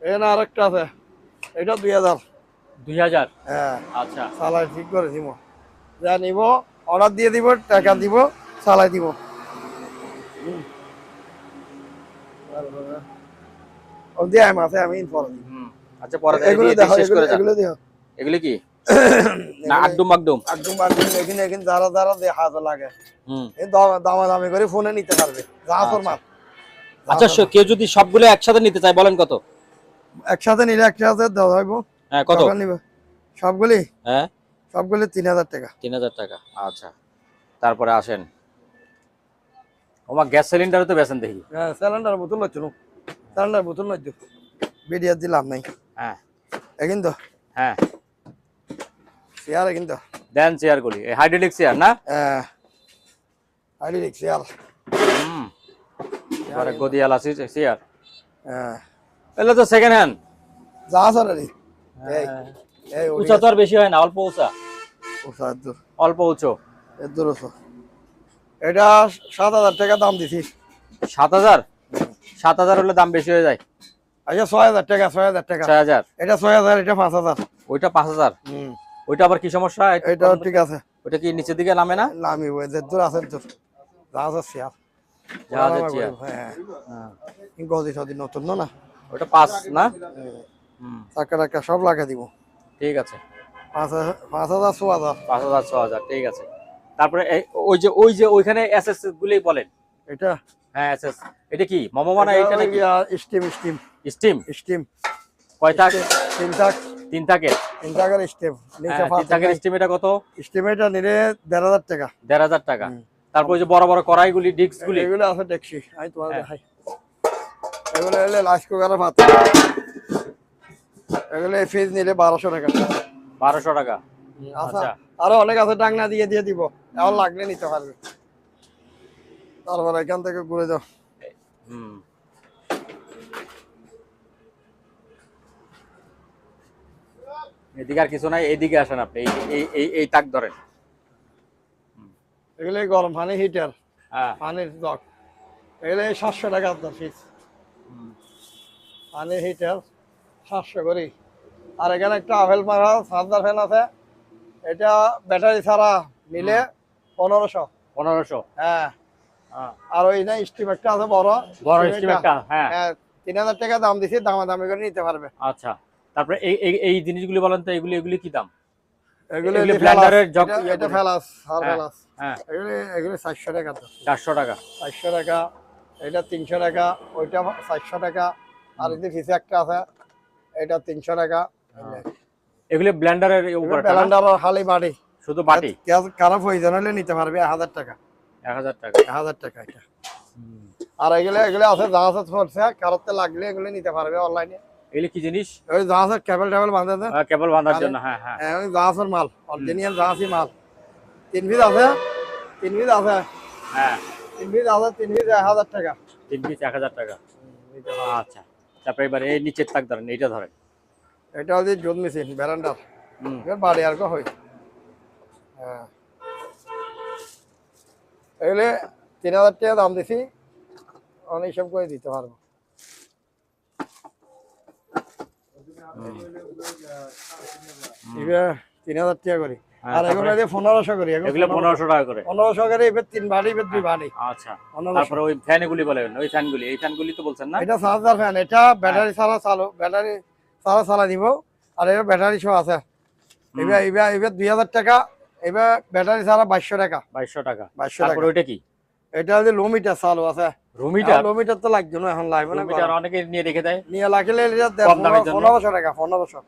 এখানে আরেকটা আছে, এটা 2000। 2000। হ্যাঁ আচ্ছা চালাই ঠিক করে দিব। যা নিব অর্ডার দিয়ে দিব, টাকা দিব, চালাই দিব। ও দিয়ে আছে, আমি পরে দিব। হুম আচ্ছা পরে এগুলো দিয়ে দেখো, শেষ করে যান। এগুলো দেখো। এগুলো কি না আড্ডুম মাকডুম? একদম এখানে যারা দেখা লাগে, হুম এই দামাদামি করে ফোনে নিতে পারবে। জাহাজের মাল। আচ্ছা কেউ যদি সবগুলো একসাথে নিতে চায় বলেন কত? একসাথে নিলে 1000 দেওয়া হইব। হ্যাঁ কত? কখন নিবে সবগুলি? হ্যাঁ সবগুলি 3000 টাকা। 3000 টাকা। আচ্ছা তারপরে আসেন, ওমা গ্যাস সিলিন্ডারও তো বেচেন দেখি। হ্যাঁ সিলিন্ডার বোতল লইছো, সিলিন্ডার বোতল লইছো। ভিডিও দিলাম নাই। হ্যাঁ এখন তো হ্যাঁ চেয়ার কিন্তু দেন চেয়ারগুলি, এই হাইড্রোলিক চেয়ার না? হ্যাঁ হাইড্রোলিক চেয়ার। হুম আরে গদিয়ালা চেয়ার। হ্যাঁ এগুলো তো সেকেন্ড হ্যান্ড। জাহাজের এই এই উঁচা তো আর বেশি হয় না, অল্প উঁচা। ওসা দূর, অল্প উঁচু। দূর ওসা। এটা 7000 টাকা দাম দিছি। 7000? 7000 হলে দাম বেশি হয়ে যায়। আচ্ছা 6000 টাকা, 6000 টাকা। 6000? এটা 6000, এটা 5000। ওইটা 5000? ওইটা আবার কি সমস্যা? এটা ঠিক আছে। ওইটা কি নিচের দিকে নামে না? নামি ওই যে দূর আছে, দূর জাহাজের চেয়ার। জাহাজের চেয়ার। হ্যাঁ গদি সদি নতুন না। ওটা 5 না? চাকা টাকা সব লাগা দিব। ঠিক আছে 5000, 6000। 5000 6000 ঠিক আছে। তারপরে ওই যে ওইখানে এসএস গুলি বলেন। এটা হ্যাঁ এসএস। এটা কি মমমানা? এটা নাকি স্টিম? স্টিম। স্টিম কয় তাক? 3 তাক। 3 তাকের। 3 তাকের স্টিম। নিচে 3 তাকের স্টিম। এটা কত? স্টিমেটা নিলে 1500 টাকা। 1500 টাকা। তারপর ওই যে বড় বড় কড়াইগুলি, ডিস্কগুলি, এগুলো আছে দেখছি, আমি তোমার দেখাই। এগুলো হলে লাইস কুকারে ভাত। এগুলো ফিজ নিলে 1200 টাকা। 1200 টাকা। আচ্ছা আচ্ছা আরো অনেক আছে, ডাংনা দিয়ে দিয়ে দিব, এখন লাগলে নিতে পারবে। তারপর এখান থেকে ঘুরে যাও। এদিকে আর কিছু নাই, এইদিকে আসেন আপনি, এই তাক ধরেন। এগুলো গরম পানি হিটার, হ্যাঁ পানির জগ, এগুলো 700 টাকা আপনার পিস। পানির হিটার 700 করে। আর এখানে একটা আপেল মারা চার্জার ফ্যান আছে, এটা ব্যাটারি ছাড়া নিলে 1500। 1500। হ্যাঁ। আর ওই না স্টিম একটা আছে বড়, বড় স্টিম একটা, হ্যাঁ 3000 টাকা দাম দিছি, দামাদামি করে নিতে পারবে। আচ্ছা, তারপরে এই জিনিসগুলি বলেন তো, এগুলি কি দাম? এগুলো ব্লেন্ডারের জগ, এটা ফেলাস আর হ্যাঁ, ফেলাস। হ্যাঁ এগুলো 400 টাকা তো। 400 টাকা। 400 টাকা, এটা 300 টাকা, ওইটা 400 টাকা। আর এই যে ফিসে একটা আছে, এটা 300 টাকা। এগুলো ব্লেন্ডারের উপর, ব্লেন্ডার হালি বাড়ি, শুধু বাটি। কারো প্রয়োজন হলে নিতে পারবে 1000 টাকা। 1000 টাকা। 1000 টাকা এটা। আর এগুলো আছে জাহাজ চলছে, কারোতে লাগলে এগুলো নিতে পারবে অনলাইনে। এগুলো কি জিনিস? ওই জাহাজের কেবল বাঁধা দেয়, কেবল বাঁধার জন্য। হ্যাঁ হ্যাঁ, ওই জাহাজের মাল, অরিজিনাল জাহাজই মাল। 3 পিস আছে, 3 পিস আছে। হ্যাঁ 3 পিস আছে, 3 পিস 1000 টাকা। 3 পিস 1000 টাকা। আচ্ছা, তারপরে এবার এই নিচের তাক ধরেন, এইটা ধরেন। এটা হচ্ছে জুট মেশিন ব্যারান্ডার, এবার বাড়ি আর কো হয়। হ্যাঁ, এগুলো 3000 টাকা দাম দিছি, অনেক সব করে দিতে পারবো। এবার 3000 টাকা করি। আর এগুলো 1500 করি। এগুলো 1500 টাকা করে। 1500 করে, এবার 3 বাড়ি, এবার 2 বাড়ি। আচ্ছা, তারপরে ওই ফ্যানগুলি বলেন, ওই ফ্যানগুলি, এই ফ্যানগুলি তো বলছেন না? এটা চার্জার ফ্যান, এটা ব্যাটারি ছাড়া চালু, ব্যাটারি ছাড়া চালা দিব। আর এবার ব্যাটারি সহ আছে। এবার 2000 টাকা, এবার ব্যাটারি ছাড়া 2200 টাকা। 2200 টাকা। 2200 তারপর টাকা। ওইটা কি? এটা হচ্ছে লো মিটার চালু আছে। লো মিটার তো লাগবে না, এখন লাগবে না। মিটার অনেকে নিয়ে রেখে দেয়, নিয়ে লাগলে এটা কম দামের জন্য। 1500 টাকা। 1500।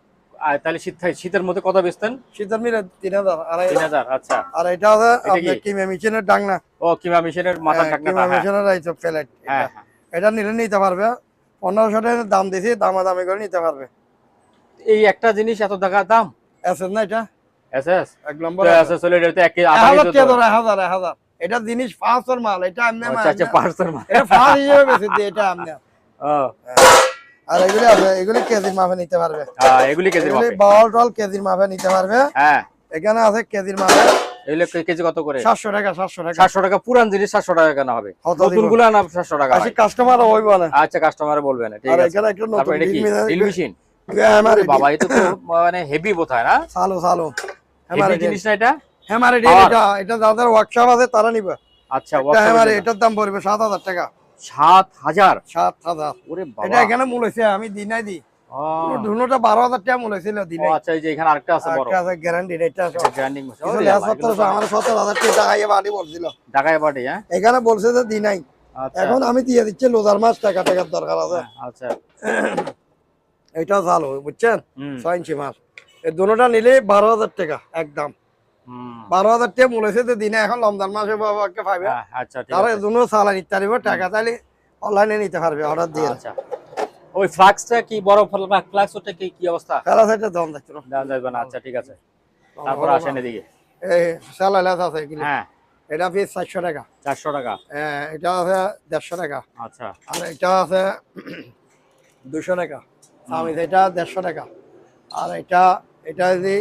আর তাহলে শীতের মধ্যে কত বেচতেন? শীতের মিটার 3000। 3000। আচ্ছা, আর এটা আছে আপনার কিমা মেশিনের ডাংনা। ও কিমা মেশিনের মাথার ডাকনাটা। কিমা মেশিনের রাইস প্লেট। হ্যাঁ, এটা নিলে নিতে পারবে। 1500 টাকা দাম দিছি, দামাদামি করে নিতে পারবে। এই একটা জিনিস এত টাকা দাম? এসএস না এটা? এসএস। এক নম্বর তো এসএস হলে এটা 1000। এটা জিনিস পাঁচের মাল, এটা আমনে মাল। আচ্ছা, পার্সেল মাল। এটা ফার হিসেবে বেশি দিয়ে, এটা আমনে। ও, আর এগুলো আছে, এগুলো কেজির মাপে নিতে পারবে। হ্যাঁ, এগুলি কেজির মাপে। বল টল কেজির মাপে নিতে পারবে। হ্যাঁ, এখানে আছে কেজির মাপে। এগুলো কেজি কত করে? 700 টাকা। 700 টাকা। 700 টাকা। পুরান জিনিস 700 টাকা কেন হবে? নতুনগুলো না 700 টাকা। আচ্ছা, কাস্টমার ওই বলে। আচ্ছা, কাস্টমারে বলবেন। ঠিক আর আছে। এখানে একটা নতুন তারপর এটা কি? Drill machine. বাবা, এটা তো মানে হেভি বোধহয় না? চালু। হেভি জিনিস না এটা? হ্যামারে এটা যাদের ওয়ার্কশপ আছে তারা নিবে। আচ্ছা, হ্যামারে এটার দাম পড়বে 7000 টাকা। 7000? 7000। ওরে বাবা, এটা এখানে মূল হইছে, আমি দিনাই দি। ও, দুটোটা 12000 টাকা মূল হইছিল দিনাই। আচ্ছা, এই যে এখানে আরেকটা আছে বড়। একটা আছে গ্যারান্টি, এটা আছে গ্রাইন্ডিং মেশিন। কিছু লেস 1700, আমার 17000 টাকা টাকায় বাড়ি বলছিল। ঢাকায় বাড়ি? হ্যাঁ, এখানে বলছে যে দিনাই। আচ্ছা, এখন আমি দিয়ে দিচ্ছি, লোজার মাস টাকার দরকার আছে। আচ্ছা, এটা ভালো বুঝছেন, 6 ইঞ্চি মাছ। এই দুটোটা নিলে 12000 টাকা একদম। 12000 টাকা মূল হয়েছে দিনে, এখন রমজান মাসে বাবাকে পাবে। আচ্ছা, ঠিক আর আছে। এই দুটো চালা নিতে পারবে, টাকা চাইলে অনলাইনে নিতে পারবে অর্ডার দিয়ে। আচ্ছা, ওই ফ্লাক্সটা কি বড় ফ্লাক্স, ওটা কি অবস্থা? ফেলা সাইডে দাম দেখছো দাম যাবে না? আচ্ছা, ঠিক আছে। তারপর আসেন এদিকে। এই চালা লেস আছে এগুলো। হ্যাঁ, এটা পিস 400 টাকা। 400 টাকা। এটা আছে 150 টাকা। আচ্ছা, আর এটা আছে 200 টাকা। আমি এটা 150 টাকা। আর এটা যদি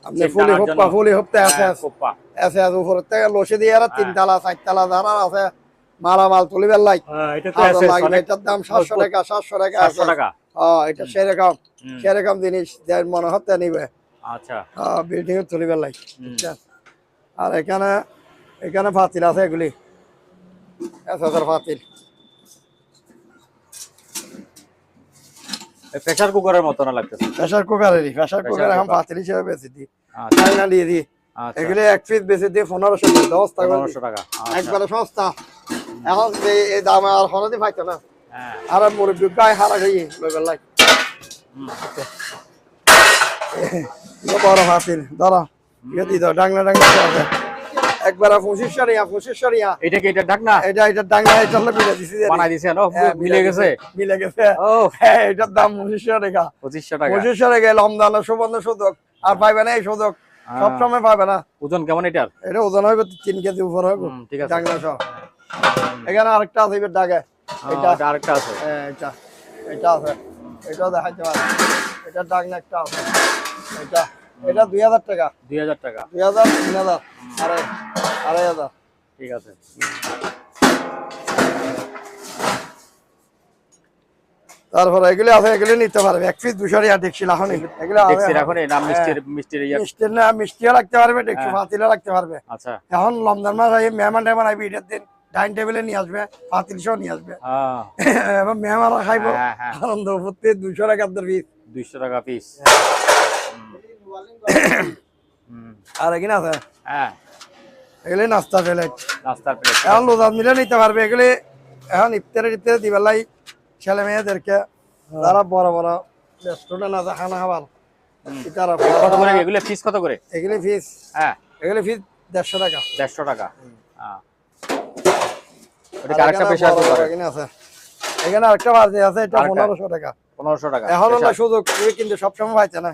আপনি ফুলি হপ্তে আছে উপর থেকে লসে দিয়ে, আর 3 তালা 4 তালা যারা আছে মালামাল তুলিবার লাই, এটার দাম 700 টাকা। 700 টাকা। 700 টাকা। এটা সেরকম জিনিস যে মনে হতে নিবে। আচ্ছা, বিল্ডিং এ তুলিবার লাই। আর এখানে ফাতিল আছে, এগুলি 1000 ফাতিল। প্রেসার কুকারের মতো না লাগতেছে? প্রেসার কুকার এখন ফাতিল হিসেবে বেশি দিই, চাইনা দিয়ে দিই। এগুলি এক পিস বেশি দিয়ে 1500 টাকা। 1500 টাকা একবারে সস্তা। এখন এই দাম আর হলদি পাইতো না। হ্যাঁ, আর মুরব্বী গায়ে হারা খাইয়ে লইবার লাই। বড় ফাতিল ধরো, ইয়ে দাও, ডাংলা আছে একবারে 2500 টাকা। এটা কি এটা ঢাকনা? এটা ডাংলা, এটা হলো বিলে দিছি, বানাই দিছেন? ও, মিলে গেছে। ও, এটার দাম 2500 টাকা। 2500 টাকা। 2500 টাকা রমজানের সুবর্ণ সুযোগ। আর পাইবে না এই সুযোগ, সব সময় পাবে না। ওজন কেমন এটার? এটা ওজন হবে 3 কেজি উপর হবে। ঠিক আছে। ডাকনা সহ। এখানে আরেকটা আছে এর ডাকে। এটা আরেকটা আছে। এটা আছে। এটাও দেখাইতে পারে। এটা ডাকনা একটা আছে। এটা 2000 টাকা। 2000 টাকা। 2000 3000 2500। ঠিক আছে। তারপরে এগুলো আছে, এগুলো নিতে পারবে। এক পিস 200 টাকা দেখছি লাখনি। এগুলো দেখছি এখন এই নাম মিষ্টির ইয়া। মিষ্টির না, মিষ্টিও রাখতে পারবে, দেখছি পাতিলও রাখতে পারবে। আচ্ছা। এখন রমজান মাস এই মেহমান টেহমান আইবি, ঈদের দিন ডাইনিং টেবিলে নিয়ে আসবে, পাতিল সহ নিয়ে আসবে। এবং মেহমানরা খাইবো আনন্দ করতে। 200 টাকা পিস। 200 টাকা পিস। আর এখানে আছে এগুলি নাস্তা প্লেট। নাস্তার প্লেট এখন লোজার মিলে নিতে পারবে। এগুলি এখন ইফতারে দিবেলাই ছেলে মেয়েদেরকে, যারা বড় বড় রেস্টুরেন্ট আছে খানা খাবার, কত করে এগুলো ফিস কত করে? এগুলি ফিস এগুলি ফিস 150 টাকা। 150 টাকা। ওটা আরেকটা পেশা আছে। এখানে আছে, এখানে আরেকটা বাজে আছে, এটা 1500 টাকা। 1500 টাকা। এখন না সুযোগ কিন্তু সবসময় পাইছে না।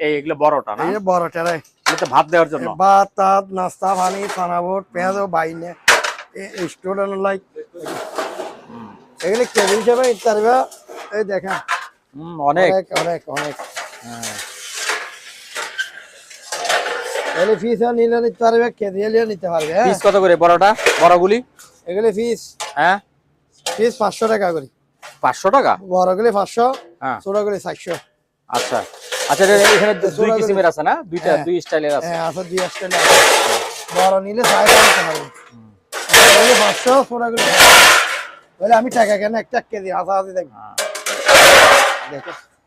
এগুলো বড়টা না? এই বড়টা রে, এটা ভাত দেওয়ার জন্য। ভাত টাত নাস্তা পানি সানাবোট পেঁয়াজ বাইনে স্টুডেন্ট লাইক এগুলি কেজি হিসেবে ইত্যাদি। এই দেখেন অনেক অনেক অনেক এগুলি ফিস নিলে নিতে পারবে, কেজি নিলে নিতে পারবে। ফিস কত করে বড়টা, বড়গুলি? এগুলি ফিস ফিস 500 টাকা করে। 500 টাকা? বড়গুলি 500, ছোটগুলি 400। আচ্ছা আচ্ছা। এখানে দুই কিসিমের আছে না? দুই স্টাইলের আছে। আছে, দুই স্টাইলের আছে। বড় নিলে 500 নিতে পারবে। বড়গুলি 500, ছোটগুলি 500। বলে আমি টাকা কেন একটা কেজি হাসাহাসি দেখব।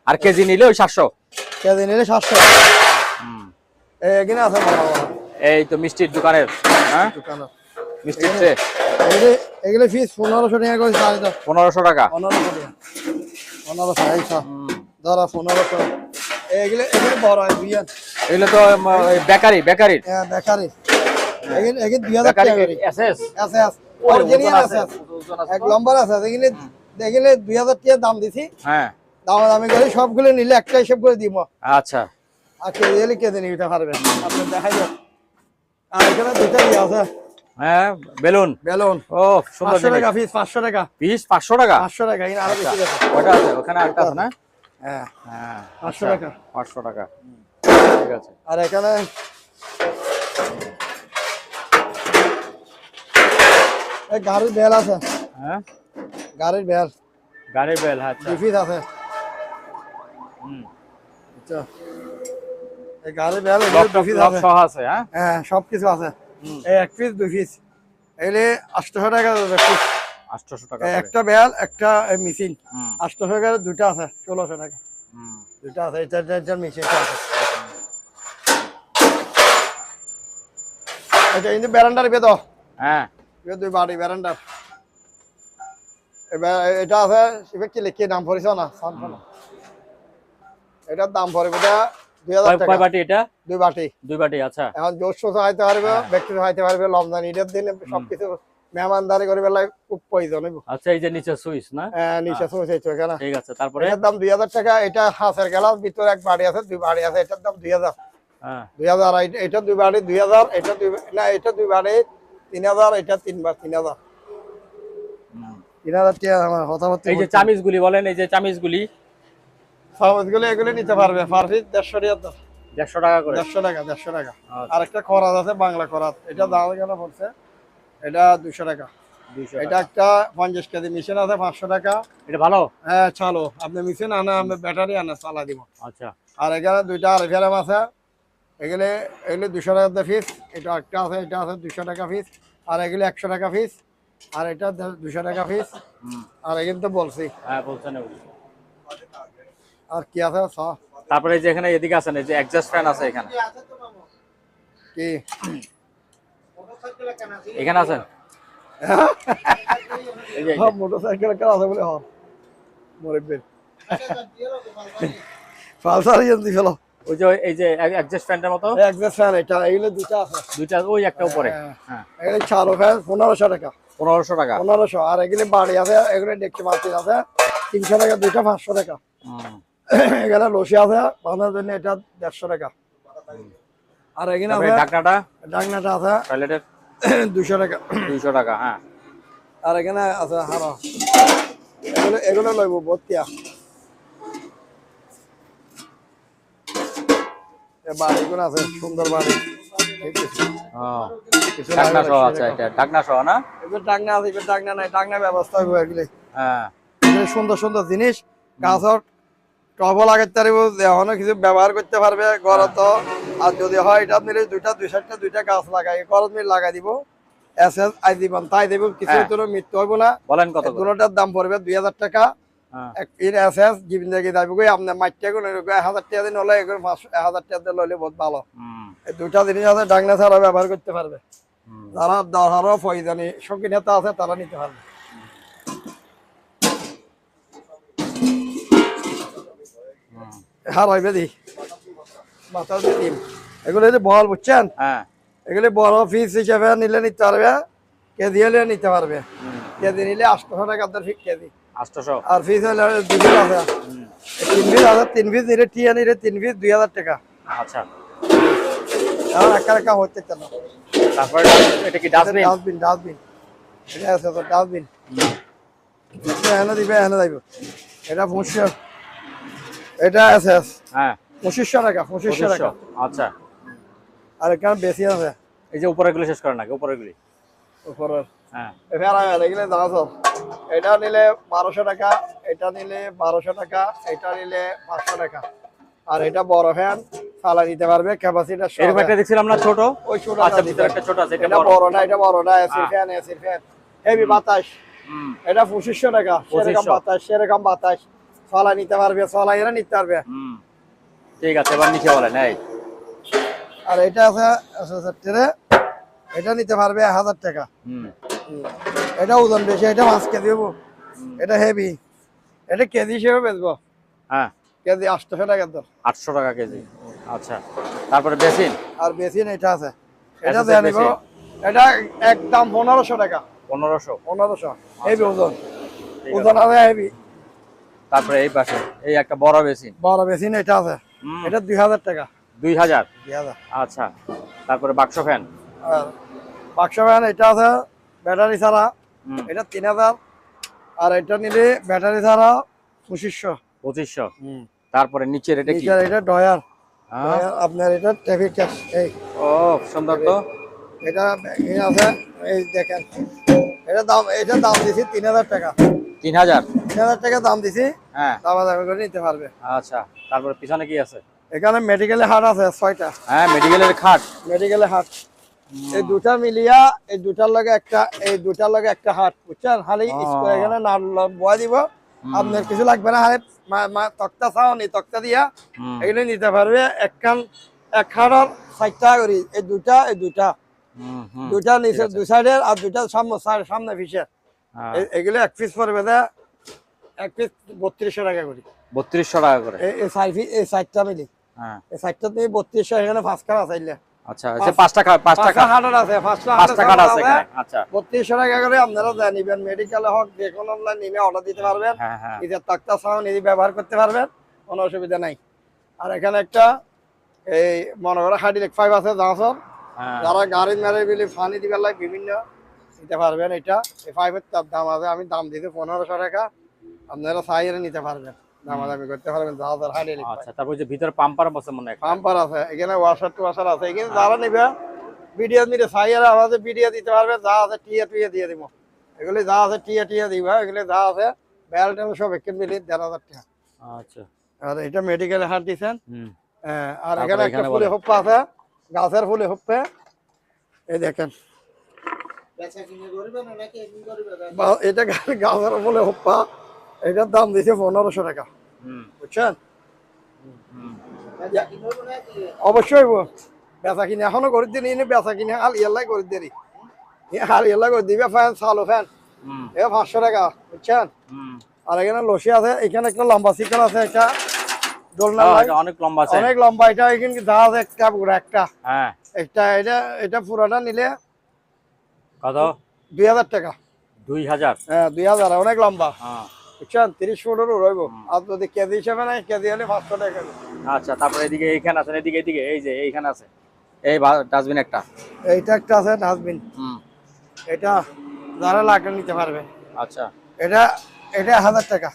আর কেজি নিলে ওই 700। কেজি নিলে 700। এখানে আছে বড় বড়। এই তো মিষ্টির দোকানের দোকান মিষ্টির ট্রে। এগুলো ফিস 1500 টাকা করে। 1500 টাকা। 1500 টাকা। 1500 ধরা 1500। এগুলো বড় হয় দুইয়ান। এগুলো তো বেকারি। বেকারি। এগুলো 2000 টাকা করে। এসএস অরিজিনাল আছে। এক নম্বর আছে। এগুলো 2000 টাকা দাম দিছি। দামি করে সবগুলো নিলে একটা হিসাব করে দিব। আচ্ছা। আর কেজি নিতে পারবেন আপনি, দেখাই যান। আর এখানে দুইটা দিয়ে আছে। বেলুন। ও সুন্দর। 500 টাকা পিস। 500 টাকা পিস। 500 টাকা। 500 টাকা। এখানে আরো বেশি আছে। ওটা আছে, ওখানে আরেকটা আছে না? 500 টাকা। 500 টাকা। ঠিক আছে। আর এখানে এই গাড়ির বেল আছে। গাড়ির বেল। আচ্ছা। দুই পিস আছে। আচ্ছা, এই গাড়ির বেল দুই পিস আছে। সহ আছে। সবকিছু আছে। এই এক পিস দুই পিস এলে 800 টাকা পিস। 800 টাকা। একটা বেল একটা মেশিন 800 টাকা। দুইটা আছে 1600 টাকা। দুইটা আছে। এটা মেশিনটা আছে। আচ্ছা, কিন্তু ব্যারান্ডার বেদ। দুই বাড়ি ব্যারান্ডার। এটা আছে। কি লিখে নাম পড়িস না? এটার দাম পড়বে 2000 টাকা। কয় বাটি এটা? দুই বাটি। আচ্ছা। এখন জোশ খাইতে পারবে, ব্যক্তি খাইতে পারবে। রমজান ঈদের দিনে সবকিছু মেহমানদারি করে বেলায় খুব প্রয়োজন। আচ্ছা, এই যে নিচে সুইচ না? নিচে সুইচ এই এখানে। ঠিক আছে। তারপরে এটার দাম 2000 টাকা। এটা হাঁসের গেলাস, ভিতরে এক বাড়ি আছে, দুই বাড়ি আছে। এটার দাম 2000। 2000। এটা দুই বাড়ি 2000। এটা এটা দুই বাড়ি 3000। এটা 3000। 3000 টাকা আমার কথা বলতে। এই যে চামিচগুলি বলেন, এই যে চামিচগুলি এগুলো নিতে পারবে। পার পিস 150 টাকা। 150 টাকা করে। 150 টাকা। আর একটা করাত আছে, বাংলা করাত। এটা দাম কেন পড়ছে? এটা 200 টাকা। এটা একটা 50 কেজি মেশিন আছে 500 টাকা। এটা ভালো? চলো। আপনি মেশিন আনা, আমি ব্যাটারি আনা, চালা দিব। আচ্ছা। আর এখানে দুইটা আরএফএম আছে। এগুলো 200 টাকা পিস। এটা একটা আছে, এটা আছে 200 টাকা পিস। আর এগুলো 100 টাকা পিস। আর এটা 200 টাকা পিস। আর এখানে তো বলছি। বলছেন। আর কি আছে? তারপরে যে এখানে এদিকে আছেন, এই যে এক্সজস্ট ফ্যান আছে এখানে। কি এখানে আছেন? এই যে মোটরসাইকেল কার আছে বলে মরিবেন ফালসার ইঞ্জি ফেলো। ওই যে এই যে এক্সজস্ট ফ্যানটার মতো এক্সজস্ট ফ্যান। এটা এইগুলো দুটো আছে। দুইটা ওই একটা উপরে। এগুলো চালু ফ্যান 1500 টাকা। 1500 টাকা। 1500। আর এগুলো বাড়ি আছে, এগুলো দেখতে পাচ্ছি আছে 300 টাকা। দুইটা 500 টাকা। এখানে লসি আছে বাঁধার জন্য। এটা 150 টাকা। আর এখানে তারপরে আছে ঢাকনাটা আছে টয়লেটের 200 টাকা। 200 টাকা। হ্যাঁ, আর এখানে আছে হারা, এগুলো লইব বতিয়া। বাড়িগুলো আছে সুন্দর বাড়ি। ঢাকনা সহ আছে, এটা ঢাকনা সহ না? এবার ডাকনা আছে, এবার ডাকনা নাই, ডাকনা ব্যবস্থা হইব এগুলি। হ্যাঁ, সুন্দর সুন্দর জিনিস গাছর টবও লাগাইতে পারব, এখনো কিছু ব্যবহার করতে পারবে ঘর তো। আর যদি হয় এটা নিলে দুই সাইডটা দুইটা গাছ লাগাই ঘরত মিলে লাগাই দিব। এসএস আই দিবেন তাই দেব, কিছু তোর মৃত্যু হইব না। বলেন কত? দুটোটার দাম পড়বে 2000 টাকা। এক এর এসএস জীবন থেকে যাইব গই আপনার মাইটটা কোন 1000 টাকা দিন হলে 1000 টাকা দিলে লইলে বহুত ভালো। এই দুইটা জিনিস আছে ডাকনা ছাড়া ব্যবহার করতে পারবে। যারা দরকারও প্রয়োজনে শৌখিনতা আছে তারা নিতে পারবে। হারাইবে দি মাথা দিন এগুলো যে বল বুঝছেন? হ্যাঁ, এগুলি বড় পিস হিসেবে নিলে নিতে পারবে, কেজি হলে নিতে পারবে। কেজি নিলে 800 টাকা ফিক্স কেজি, 800। আর পিস হলে 2 পিস আছে, 3 পিস আছে। 3 পিস নিলে টিয়া নিলে 3 পিস 2000 টাকা। আচ্ছা, আর একা হচ্ছে কেন? তারপরে এটা কি ডাস্টবিন? ডাস্টবিন এটা আছে তো ডাস্টবিন। এনে দিবে এনে যাইব। এটা 500, এটা আছে। হ্যাঁ, 2500 টাকা, 2500 টাকা। আচ্ছা, আর এখানে বেশি আছে। এই যে উপরে গুলো শেষ করেন নাকি? উপরে গুলি উপরের হ্যাঁ, এগুলো দাম। এটা নিলে 1200 টাকা, এটা নিলে 1200 টাকা, এটা নিলে 500 টাকা। আর এটা বড় ফ্যান চালা নিতে পারবে, ক্যাপাসিটি এরকম একটা দেখছিলাম না ছোট? ওই ছোট। আচ্ছা, ভিতরে একটা ছোট আছে, এটা বড় না, এটা বড় না। AC fan, AC fan heavy বাতাস। এটা 2500 টাকা। সেরকম বাতাস, সেরকম বাতাস চালা নিতে পারবে, চালা এরা নিতে পারবে। ঠিক আছে, এবার নিচে বলেন। এই আর এটা আছে এটা নিতে পারবে 1000 টাকা। এটা ওজন বেশি, এটা 5 কেজি হবো। এটা হেভি, এটা কেজি হিসেবে বেচবো। হ্যাঁ, কেজি 800 টাকা দর। 800 টাকা কেজি। আচ্ছা, তারপরে বেসিন। আর বেসিন এটা আছে, এটা দেয়া নিব। এটা একদম 1500 টাকা। 1500 হেভি ওজন, ওজন আছে হেভি। তারপরে এই পাশে এই একটা বড় বেসিন, বড় বেসিন এটা আছে, এটা 2000 টাকা। 2000। 2000। আচ্ছা, তারপরে বাক্স ফ্যান। আর বাক্স ফ্যান এটা আছে ব্যাটারি ছাড়া, এটা 3000। আর এটা নিলে ব্যাটারি ছাড়া 2500। তারপরে নিচের এটা কি? এটা ডয়ার, আপনার এটা ট্রাফিক ট্যাক্স। এই ও সুন্দর তো। এটা আছে, এই দেখেন। এটা দাম দিছি 3000 টাকা। 3000 টাকা দাম দিছি। হ্যাঁ, দাম করে নিতে পারবে। আচ্ছা, তারপরে পিছনে কি আছে? এখানে মেডিকেলের হাট আছে 6টা। হ্যাঁ, মেডিকেলের খাট। মেডিকেলের হাট এই দুটা মিলিয়া, এই দুটার লগে একটা হাট বুঝছেন। খালি এখানে না বয়া দিব, আপনার কিছু লাগবে না। তক্তা চাও নি, তক্তা দিয়া এগুলো নিতে পারবে। এক হাটের 60 টাকা করি। এই দুটা নিচে 2 সাইডের, আর দুটা সামনে পিছের। এগুলো এক পিস পড়বে, এক পিস 3200 টাকা করি। 3200 টাকা করে এই 60টা মিলি। হ্যাঁ, এই 60টা তুমি 3200। এখানে 5 কাঠ চাইলে। আচ্ছা, আচ্ছা, 5 টাকা হাটের আছে, 5 টাকা আছে এখানে। আচ্ছা, 3200 টাকা করে আপনারা যা নিবেন, মেডিকেলে হোক যে কোনো অনলাইন নিয়ে অর্ডার দিতে পারবেন। নিজের তক্তা ছাও নিজে ব্যবহার করতে পারবেন, কোনো অসুবিধা নাই। আর এখানে একটা এই মনে করো হাইড্রোলিক পাইপ আছে, যারা গাড়ি মেরে বিলি পানি দিবার লাগে বিভিন্ন নিতে পারবেন। এটা এই পাইপের দাম আছে, আমি দাম দিতে 1500 টাকা। আপনারা চাইলে নিতে পারবেন, দামাদামি করতে পারবেন। হাইড্রোলিক। আচ্ছা, তারপর যে ভিতরে পাম্পার আছে মনে হয়, পাম্পার আছে এখানে, ওয়াশার আছে এখানে। যারা নিবে ভিডিও নিতে চাইলে আমাদের ভিডিও দিতে পারবে। যা আছে টিয়া দিয়ে দিব, এগুলি যা আছে টিয়া দিবা। এগুলি যা আছে বেল্ট সব একে মিলি 1500 টাকা। আচ্ছা, আর এটা মেডিকেলে হাট দিচ্ছেন। আর এখানে একটা ফুলে হোপ্পা আছে, গাছের ফুলে হোপ্পে। এই দেখেন, এটা গাছের ফুলে হোপ্পা। এটার দাম দিছে 1500 টাকা বুঝছেন। অবশ্যই বেচা কিনে এখনো করে দিই, বেচা কিনে হাল ইয়াল্লাই করে দিই, হাল ইয়াল্লা করে দিবে। ফ্যান চালু ফ্যান 500 টাকা বুঝছেন। আর এখানে লসি আছে, এখানে একটা লম্বা শিকল আছে, একটা দোলনা অনেক লম্বা আছে, অনেক লম্বা। এটা এখানে যা আছে একটা পুরো একটা এটা পুরোটা নিলে কত? 2000 টাকা। 2000? হ্যাঁ, 2000। অনেক লম্বা বুঝছেন, 30 ফুটেরও রইব। আর যদি কেজি হিসেবে নাই, কেজি হলে 500 টাকা। আচ্ছা, তারপরে এদিকে এইখানে আছে, এদিকে এই যে এইখানে আছে, এই ডাস্টবিন একটা, এইটা একটা আছে ডাস্টবিন, এটা যারা লাগলে নিতে পারবে। আচ্ছা, এটা এটা 1000 টাকা।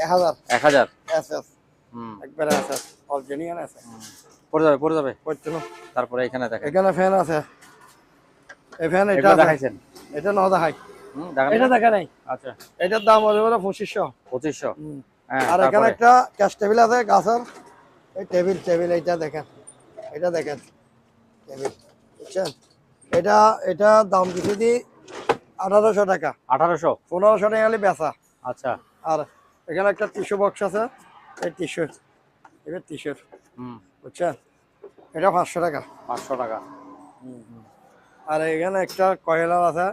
1000 1000 এসএস একবারে আছে, অরিজিনাল আছে। পড়ে যাবে পড়ছিল। তারপরে এখানে দেখেন, এখানে ফ্যান আছে, এই ফ্যান এটা এগুলো আছে। দেখাইছেন? এটা না দেখাই, দেখান এটা দেখা নাই। আচ্ছা, এটার দাম হবে 2500। হ্যাঁ, আর এখানে তারপরে একটা ক্যাশ টেবিল আছে গাছের, এই টেবিল এইটা দেখেন, এটা দেখেন টেবিল, বুঝছেন? এটা দাম দিছি দি 1800 টাকা। 1800, 1500 টাকা হলে বেচা। আচ্ছা। আর এখানে একটা টিস্যু বক্স আছে, এই টিস্যু, এবার টিস্যুর, বুঝছেন? এটা 500 টাকা। 500 টাকা। আর এখানে একটা কয়লার আছে,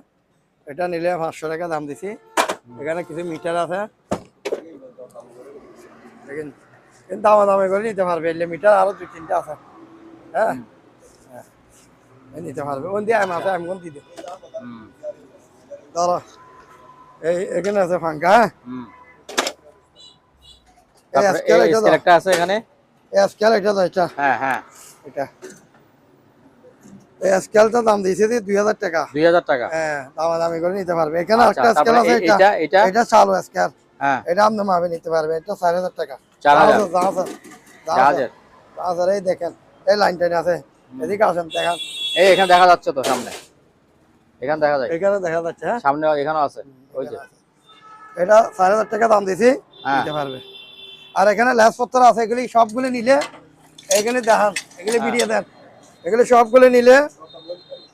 এটা নিলে 500 টাকা দাম দিছি। এখানে কিছু মিটার আছে, দেখেন দামে করে নিতে পারবে। এলে মিটার আরো 2-3টা আছে, হ্যাঁ নিতে পারবে। ওন দিয়ে আছে, আমি কোন দিদি ধরো, এখানে আছে ফাঙ্কা, হ্যাঁ একটা আছে এখানে, স্কেল এটা তো, এটা হ্যাঁ এটা এই স্কেলটা দাম দিয়েছে 2000 টাকা। 2000 টাকা, হ্যাঁ দামি করে নিতে পারবে। এখানে আচ্ছা, একটা স্কেল আছে, এটা চালু স্কেল, হ্যাঁ এটা আপনি মাপে নিতে পারবে। এটা 4000 টাকা। 4000। এই দেখেন এই লাইনটা আছে, এদিকে আসেন দেখেন, এই এখানে দেখা যাচ্ছে তো সামনে, এখানে দেখা যায়, এখানে দেখা যাচ্ছে, হ্যাঁ সামনে এখানেও আছে, ওই যে এটা 4000 টাকা দাম দিয়েছি, নিতে পারবে। আর এখানে ল্যাস পত্র আছে, এগুলি সবগুলি নিলে, এগুলি দেখান, এগুলি ভিডিও দেন, এগুলি সবগুলি নিলে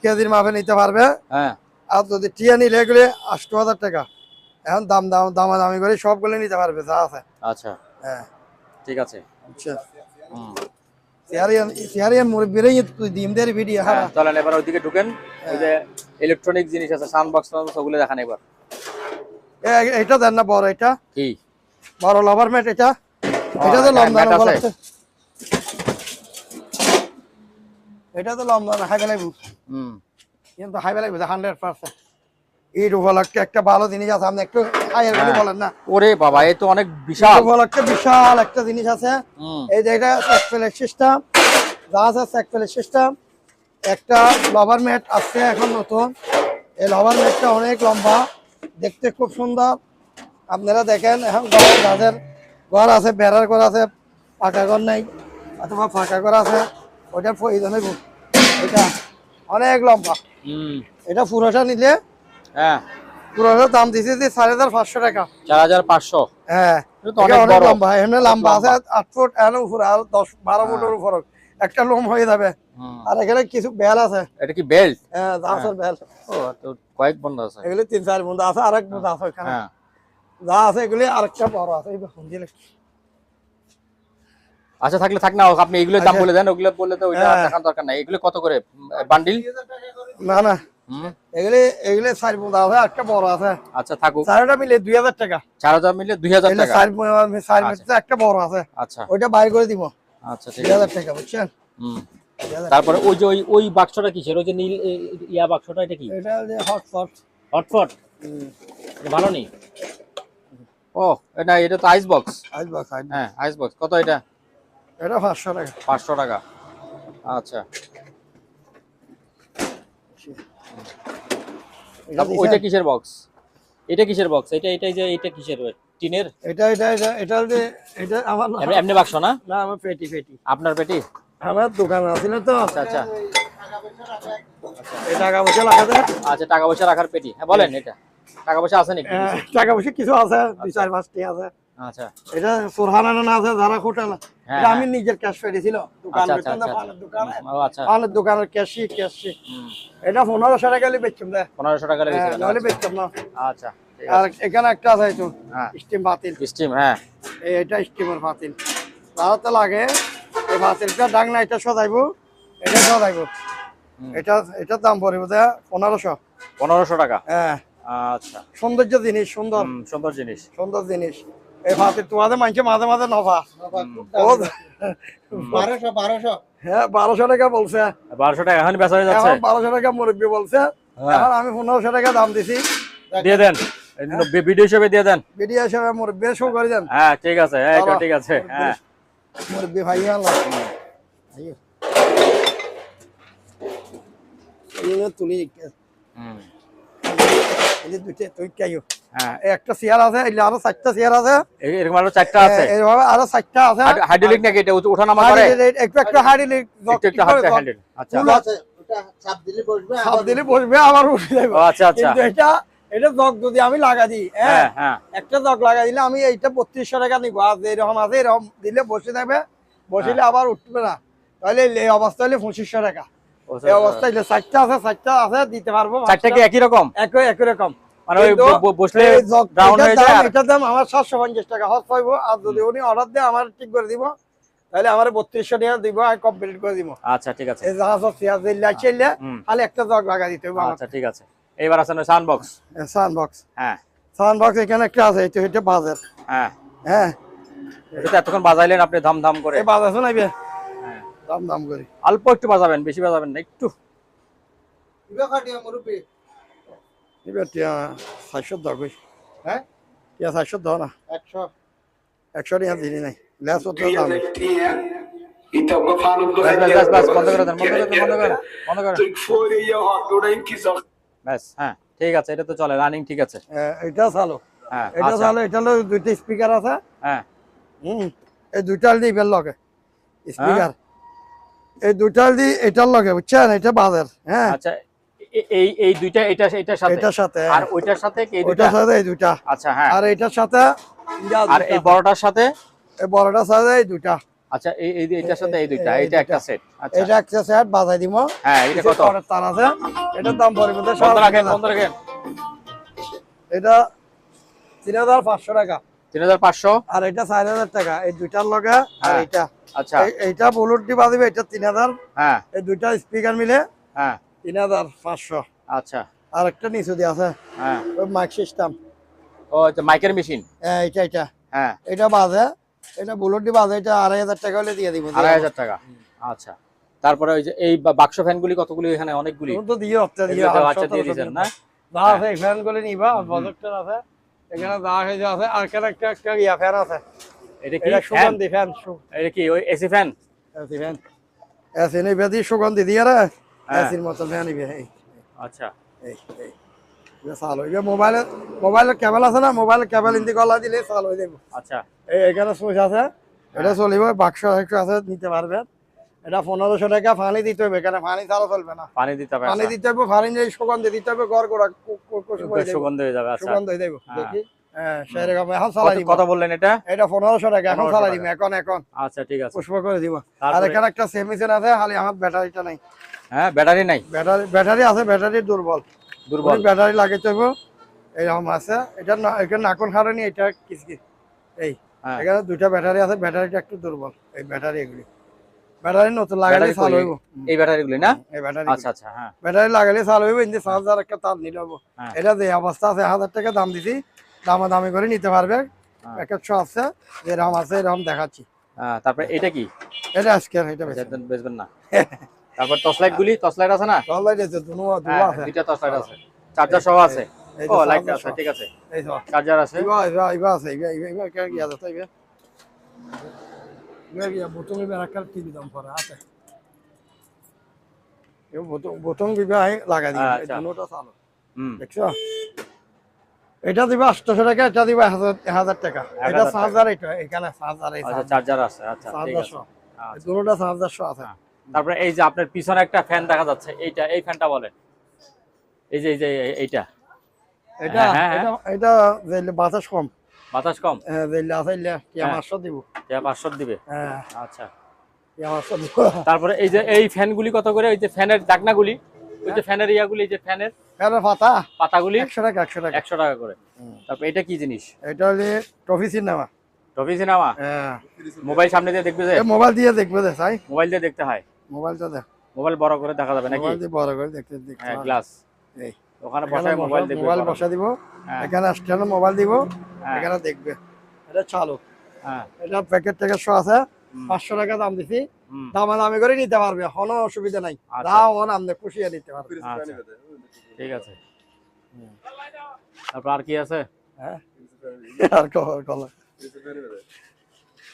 কেজির মাপে নিতে পারবে। হ্যাঁ, আর যদি টিয়া নিলে এগুলি 8000 টাকা। এখন দামাদামি করে সবগুলো নিতে পারবে যা আছে। আচ্ছা, হ্যাঁ ঠিক আছে। আচ্ছা, সিয়ারিয়ান মুরব্বিরে ডিমদের ভিডিও। হ্যাঁ চলেন এবার ওইদিকে ঢুকেন, ওই যে ইলেকট্রনিক জিনিস আছে, সাউন্ড বক্স ওগুলো দেখান এবার। এটা দেন না বড়, এটা কি বড় লভার ম্যাট, এটা তো লমদান আছে, এটা তো লমদান হাইবে লাগবে, কিন্তু হাইবে লাগবে 100%। এই উপলক্ষে একটা ভালো জিনিস আছে, আপনি একটু হাইয়ার বলে বলেন না? ওরে বাবা, এই তো অনেক বিশাল উপলক্ষে বিশাল একটা জিনিস আছে। এই যে এটা স্যাকফেলের সিস্টেম, যা আছে স্যাকফেলের সিস্টেম। একটা লভার ম্যাট আসছে এখন নতুন, এই লভার ম্যাটটা অনেক লম্বা, দেখতে খুব সুন্দর। আপনারা দেখেন, এখন যাদের ঘর আছে, বেড়ার ঘর আছে, পাকা ঘর নাই অথবা ফাঁকা ঘর আছে, ওইটার প্রয়োজন হইব। এটা অনেক লম্বা, এটা পুরোটা নিলে, হ্যাঁ পুরোটার দাম দিয়েছে 4500 টাকা। 4500, হ্যাঁ অনেক লম্বা, এমনি লম্বা আছে 8 ফুট, এর উপরে আর 10-12 ফুটের উপর একটা লোম হয়ে যাবে। আর এখানে কিছু বেল আছে, এটা কি বেল্ট? হ্যাঁ জাহাজের বেল। ও, তো কয়েক বন্ধ আছে, এগুলি 3-4 বন্ধ আছে, আরেক বন্ধ আছে ওখানে, হ্যাঁ যা আছে এগুলি আরেকটা বড় আছে। এই দিলে আচ্ছা, থাকলে থাক না, আপনি এগুলোর দাম বলে দেন, ওগুলো বললে তো ওইটা দেখার দরকার নাই। এগুলো কত করে বান্ডিল? না এগুলি 4 বন্ধ আছে, একটা বড় আছে। আচ্ছা থাকুক, 4টা মিলে 2000 টাকা। 4000 মিলে 2000 টাকা। 4 মিটার একটা বড় আছে, আচ্ছা ওইটা বাইর করে দিব। আচ্ছা ঠিক আছে, 2000 টাকা, বুঝছেন? তারপরে ওই যে ওই বাক্সটা কিসের? ওই যে নীল ইয়া বাক্সটা, এটা কি? এটা যে হটপট। হটপট ভালো নেই। ও এটা তো আইস বক্স। হ্যাঁ আইস বক্স। কত এটা? এটা 500 টাকা। 500 টাকা, আচ্ছা। ওইটা কিসের বক্স? এটা কিসের বক্স? এটা কিসের? টিনের? এটা আমার এমনি বাক্স না? না, আমার পেটি। আপনার পেটি? আমার দোকান আছে তো। আচ্ছা এই টাকা পয়সা লাগাতে। আচ্ছা, টাকা পয়সা রাখার পেটি। হ্যাঁ বলেন, এটা টাকা পয়সা আছে নাকি? টাকা পয়সা কিছু আছে, 2-4-5টি আছে। আচ্ছা, এটা সোরহানা না আছে, যারা হোটেল, এটা আমি নিজের ক্যাশ পেটি ছিল দোকান, পানের দোকানে। ও আচ্ছা, পানের দোকানের ক্যাশি। এটা 1500 টাকা হলে বেচতাম, 1500 টাকা লাগে, নাহলে বেচতাম না। আচ্ছা, আর এখানে একটা আছে, তো স্টিম বাতিল। স্টিম, হ্যাঁ এটা স্টিমের বাতিল, তাহলে লাগে এই বাতিলটা ডাংনা, এটা সজাইবো, এটা সজাইবো। এটার দাম পড়বে 1500 টাকা। হ্যাঁ আচ্ছা, সৌন্দর্য জিনিস, সুন্দর জিনিস। এই বাতিল তোমাদের মাঝে মাঝে নভা 1200। হ্যাঁ 1200 টাকা বলছে। 1200 টাকা এখন বেচা হয়ে যাচ্ছে। 1200 টাকা মুরব্বি বলছে, এখন আমি 1500 টাকা দাম দিছি। দিয়ে দেন, ভিডিও হিসেবে দিয়ে দেন, ভিডিও হিসেবে মুরব্বি শো করে দেন। হ্যাঁ ঠিক আছে, হ্যাঁ এটা ঠিক আছে। হ্যাঁ মুরব্বি ভাই আল্লাহ তুলি হুম এই যে দুইটা তুই কাইও হ্যাঁ একটা চেয়ার আছে এই আরো 4টা চেয়ার আছে এরকম আরো 4টা আছে এইভাবে আরো 4টা আছে হাইড্রোলিক নাকি এটা ওঠানামা করে একটু একটু হাইড্রোলিক একটু হ্যান্ডেল আচ্ছা ওটা চাপ দিলে বসবে সব দিলে বসবে আবার উঠে যাবে ও আচ্ছা আচ্ছা কিন্তু এটা জগ যদি আমি লাগা দিই হ্যাঁ হ্যাঁ একটা জগ লাগা দিলে আমি এইটা 3200 টাকা নিব আর এরকম আছে এরকম দিলে বসে থাকবে বসিলে আবার উঠবে না তাহলে এই অবস্থা হলে 2500 টাকা এই অবস্থায় 4টা আছে দিতে পারবো 4টা কি একই রকম একই রকম মানে ওই বসলে ডাউন হয়ে যায় আর এটার দাম আমার 750 টাকা হস পাইবো আর যদি উনি অর্ডার দেয় আমার ঠিক করে দিব তাহলে আমার 3200 টাকা দিব আর কমপ্লিট করে দিব আচ্ছা ঠিক আছে এই জাহাজ পেঁয়াজ দিলে চাইলে খালি একটা জগ লাগা দিতে হবে আচ্ছা ঠিক আছে এবার আছে না সাউন্ড বক্স সাউন্ড বক্স হ্যাঁ সাউন্ড বক্স এখানে একটা আছে এটা বাজার হ্যাঁ হ্যাঁ এটা তো এতক্ষণ বাজাইলেন আপনি ধাম ধাম করে এই বাজার শোনাইবে হ্যাঁ দাম করে অল্প একটু বাজাবেন বেশি বাজাবেন না একটু ইবা কাটিয়া মুরুপি এবার টিয়া 700 দাও কই হ্যাঁ টিয়া 700 দাও না 100 100 টাকা দিলি নাই লেস হতো দাম বাস বন্ধ করে দেন বন্ধ করে বাস হ্যাঁ ঠিক আছে এটা তো চলে রানিং ঠিক আছে এটা চালো হ্যাঁ এটা আচ্ছা চালো এটা হলো দুইটা স্পিকার আছে হ্যাঁ এই দুইটা দিবেন লগে স্পিকার এই দুইটা দি এটার লগে বুঝছেন এটা বাজার হ্যাঁ আচ্ছা এই দুইটা এটার সাথে আর ওইটার সাথে কি এই দুইটা ওইটার সাথে এই দুইটা আচ্ছা হ্যাঁ আর এটার সাথে আর এই বড়টার সাথে এই বড়টার সাথে এই দুইটা আচ্ছা এইটার সাথে এই দুইটা এটা একটা সেট আচ্ছা এটা একটা সেট বাজাই দিমু হ্যাঁ এটা কত তার আছে এটার দাম পড়বে বন্ধ রাখেন এটা 3500 টাকা 3500 আর এটা 4000 টাকা এই দুইটার লগে আর হ্যাঁ। এটা আচ্ছা এইটা বুলুট দি বাজিবে এটা 3000 হ্যাঁ এই দুইটা স্পিকার মিলে হ্যাঁ 3500 আচ্ছা আর একটা নিচে দিয়ে আছে হ্যাঁ ওই মাইক সিস্টেম ও এটা মাইকের মেশিন এটা হ্যাঁ এটা বাজে এটা বুলুট দি বাজে এটা 2500 টাকা হলে দিয়ে দিব 2500 টাকা আচ্ছা তারপরে ওই যে এই বাক্স ফ্যানগুলি কতগুলি এখানে অনেকগুলি তুমি তো দিও আপনি দিও এগুলো তো আচ্ছা দিয়ে দিয়েছেন না যা আছে এই ফ্যানগুলো নিবা প্রজেক্টর আছে এখানে যা হয়ে আছে আর কেন একটা ইয়া ফ্যান আছে এটা কি এটা ফ্যান সুগন্ধি ফ্যান এটা কি ওই AC fan AC fan AC নিবে দি সুগন্ধি দিয়ে রে এসির মতো ফ্যান নিবে এই আচ্ছা এই এটা চালু হইবে মোবাইলের কেবল আছে না মোবাইলের কেবল ইন্দি গলা দিলে চালু হয়ে যাবে আচ্ছা এই এখানে সুইচ আছে এটা চলিব বাক্স একটু আছে নিতে পারবেন এটা 1500 টাকা পানি দিতে হবে এখানে পানি ছাড়া চলবে না পানি দিতে হবে পানি দিতে হবে পানি দিয়ে সুগন্ধি দিতে হবে গড় গোড়া সুগন্ধ হয়ে যাবে আচ্ছা সুগন্ধ হয়ে যাবে হ্যাঁ। দেখি হ্যাঁ সেরকম এখন চালাই দিব কত বললেন এটা এটা 1500 টাকা এখন 1500 চালাই টাকা। দিব এখন আচ্ছা ঠিক আছে পুষ্প করে দিব আর তারপরে? এখানে একটা সেমিসেন আছে খালি আমার ব্যাটারিটা নাই হ্যাঁ ব্যাটারি নাই ব্যাটারি আছে ব্যাটারি দুর্বল দুর্বল ব্যাটারি লাগাইতে হবে এইরকম আছে এটা এখানে নাকন খারানি এটা কিসকি এই হ্যাঁ এখানে দুইটা ব্যাটারি আছে ব্যাটারিটা একটু দুর্বল এই ব্যাটারি এগুলি ব্যাটারি নতুন লাগালে ব্যাটারি চালু কই? হইব এই ব্যাটারিগুলি না এই ব্যাটারি আচ্ছা আচ্ছা হ্যাঁ ব্যাটারি লাগালে চালু হইব ইন্দি 5000 একটা তার নিতে হবে হ্যাঁ। এটা যে অবস্থা আছে 1000 টাকা দাম দিছি দামাদামি করে নিতে পারবে হ্যাঁ। প্যাকেট আছে যেরকম আছে এরকম দেখাচ্ছি হ্যাঁ তারপরে এটা কি এটা আজকে এটা বেশি এটা বেচবেন না তারপর টর্চ লাইট আছে না চলাই দিতে দুনো হ্যাঁ, আছে দুইটা টর্চ লাইট আছে চার্জার সহ আছে এই ও যে লাইট charger আছে সহ। ঠিক আছে এই তো চার্জার আছে ইবা আছে ইবা কে গিয়া আছে ইবা গিয়া বোতল ইবা রাখার টিভি দাম পড়া আছে এই বোতল ইবা লাগা দিই এই আচ্ছা। দুনোটা চালু হুম দেখছো এটা দিবা 800 টাকা এটা দিবা 1000 টাকা 1000 এটা টাকা। 5000 এটা এখানে 5000 এই আচ্ছা চার্জার আছে আচ্ছা ঠিক আছে 5000 আচ্ছা। দুনোটা 5000 আছে তারপরে এই যে আপনার পিছনে একটা ফ্যান দেখা যাচ্ছে এই ফ্যানটা বলেন এই যে এইটা এটা হ্যাঁ, হ্যাঁ। এটা যে বাতাস কম বাতাস কম যে আছে কি হ্যাঁ। 500 দিব যা 500 দিবে হ্যাঁ আচ্ছা কি 500 দিব তারপরে এই যে এই ফ্যানগুলি কত করে ওই যে ফ্যানের ডাকনাগুলি ওই যে ফ্যানের ইয়াগুলি এই যে ফ্যানের এর পাতা পাতাগুলি 100 টাকা 100 টাকা করে তারপর এটা কি জিনিস এটা হলে ট্রফি সিনেমা টফি সিনেমা হ্যাঁ মোবাইল সামনে দিয়ে দেখবে যে এই মোবাইল দিয়ে দেখবে দে ভাই মোবাইল দিয়ে দেখতে হয় মোবাইলটা দেখ মোবাইল বড় করে দেখা যাবে নাকি মোবাইল দিয়ে বড় করে দেখতে হ্যাঁ গ্লাস এই ওখানে বসায় মোবাইল দেখবে মোবাইল বড়। বসা দিব হ্যাঁ। এখানে স্ট্যান্ড মোবাইল দিব হ্যাঁ। এখানে দেখবে এটা চালু হ্যাঁ এটা প্যাকেট থেকে 100 আছে 500 টাকা দাম দিছি হুম, দামাদামি করে নিতে পারবে কোনো অসুবিধা নাই আচ্ছা। যা ওন আপনি খুশি হয়ে নিতে পারবে আচ্ছা ঠিক আছে তারপর আর কি আছে হ্যাঁ আর কল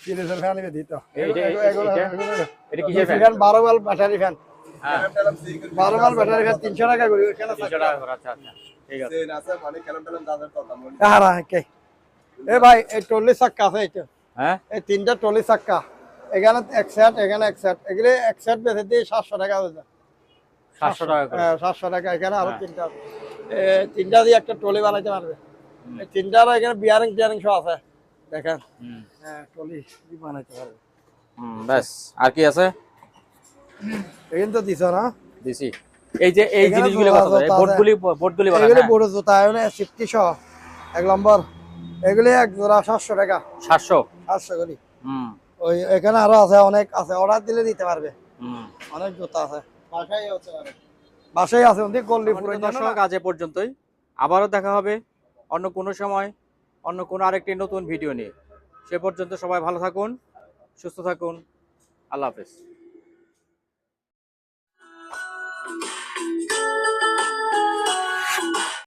সিরিজের ফ্যান দিত এটা কিসের ফ্যান? ফ্যান 12 ওয়াল ব্যাটারি ফ্যান হ্যাঁ 12 মাল ব্যাটারি খাত 300 টাকা করে এখানে 300 টাকা করে, আচ্ছা আচ্ছা ঠিক আছে। এ ভাই এই টলি চাক্কা আছে এটা, হ্যাঁ এই তিনটা টলি চাক্কা, এখানে এক সেট, এখানে এক সেট, এগুলি এক সেট বেঁচে দিয়ে 700 টাকা হয়ে যায়। 700 টাকা করে। হ্যাঁ 700 টাকা, এখানে আরো হ্যাঁ। তিনটা আছে। তিনটা দিয়ে একটা টলি বানাইতে পারবে। এই তিনটার এখানে বিয়ারিং টিয়ারিং সব আছে দেখেন। হুম হ্যাঁ টলি বানাইতে পারবে। ব্যাস আর কি আছে? এখানে তো দিছ না দিছি। এই যে এই এখানে জিনিসগুলো জোড়া কত? এই জোতা বোর্ডগুলি বানায়, এগুলি হ্যাঁ। বড় জুতা এগুলো 50 এক নম্বর, এগুলি এক জোড়া 700 টাকা, 700। 700 করি। হুম ওই এখানে আরো আছে, অনেক আছে, অর্ডার দিলে দিতে পারবে, হুম। অনেক জুতা আছে, বাসায় আছে আর বাসায় আছে ওদিকে গল্লি পুরো সম্মানিত দর্শক, আজ এ পর্যন্তই। আবারও দেখা হবে অন্য কোনো সময়, অন্য কোনো আরেকটি নতুন ভিডিও নিয়ে। সে পর্যন্ত সবাই ভালো থাকুন, সুস্থ থাকুন। আল্লাহ হাফেজ।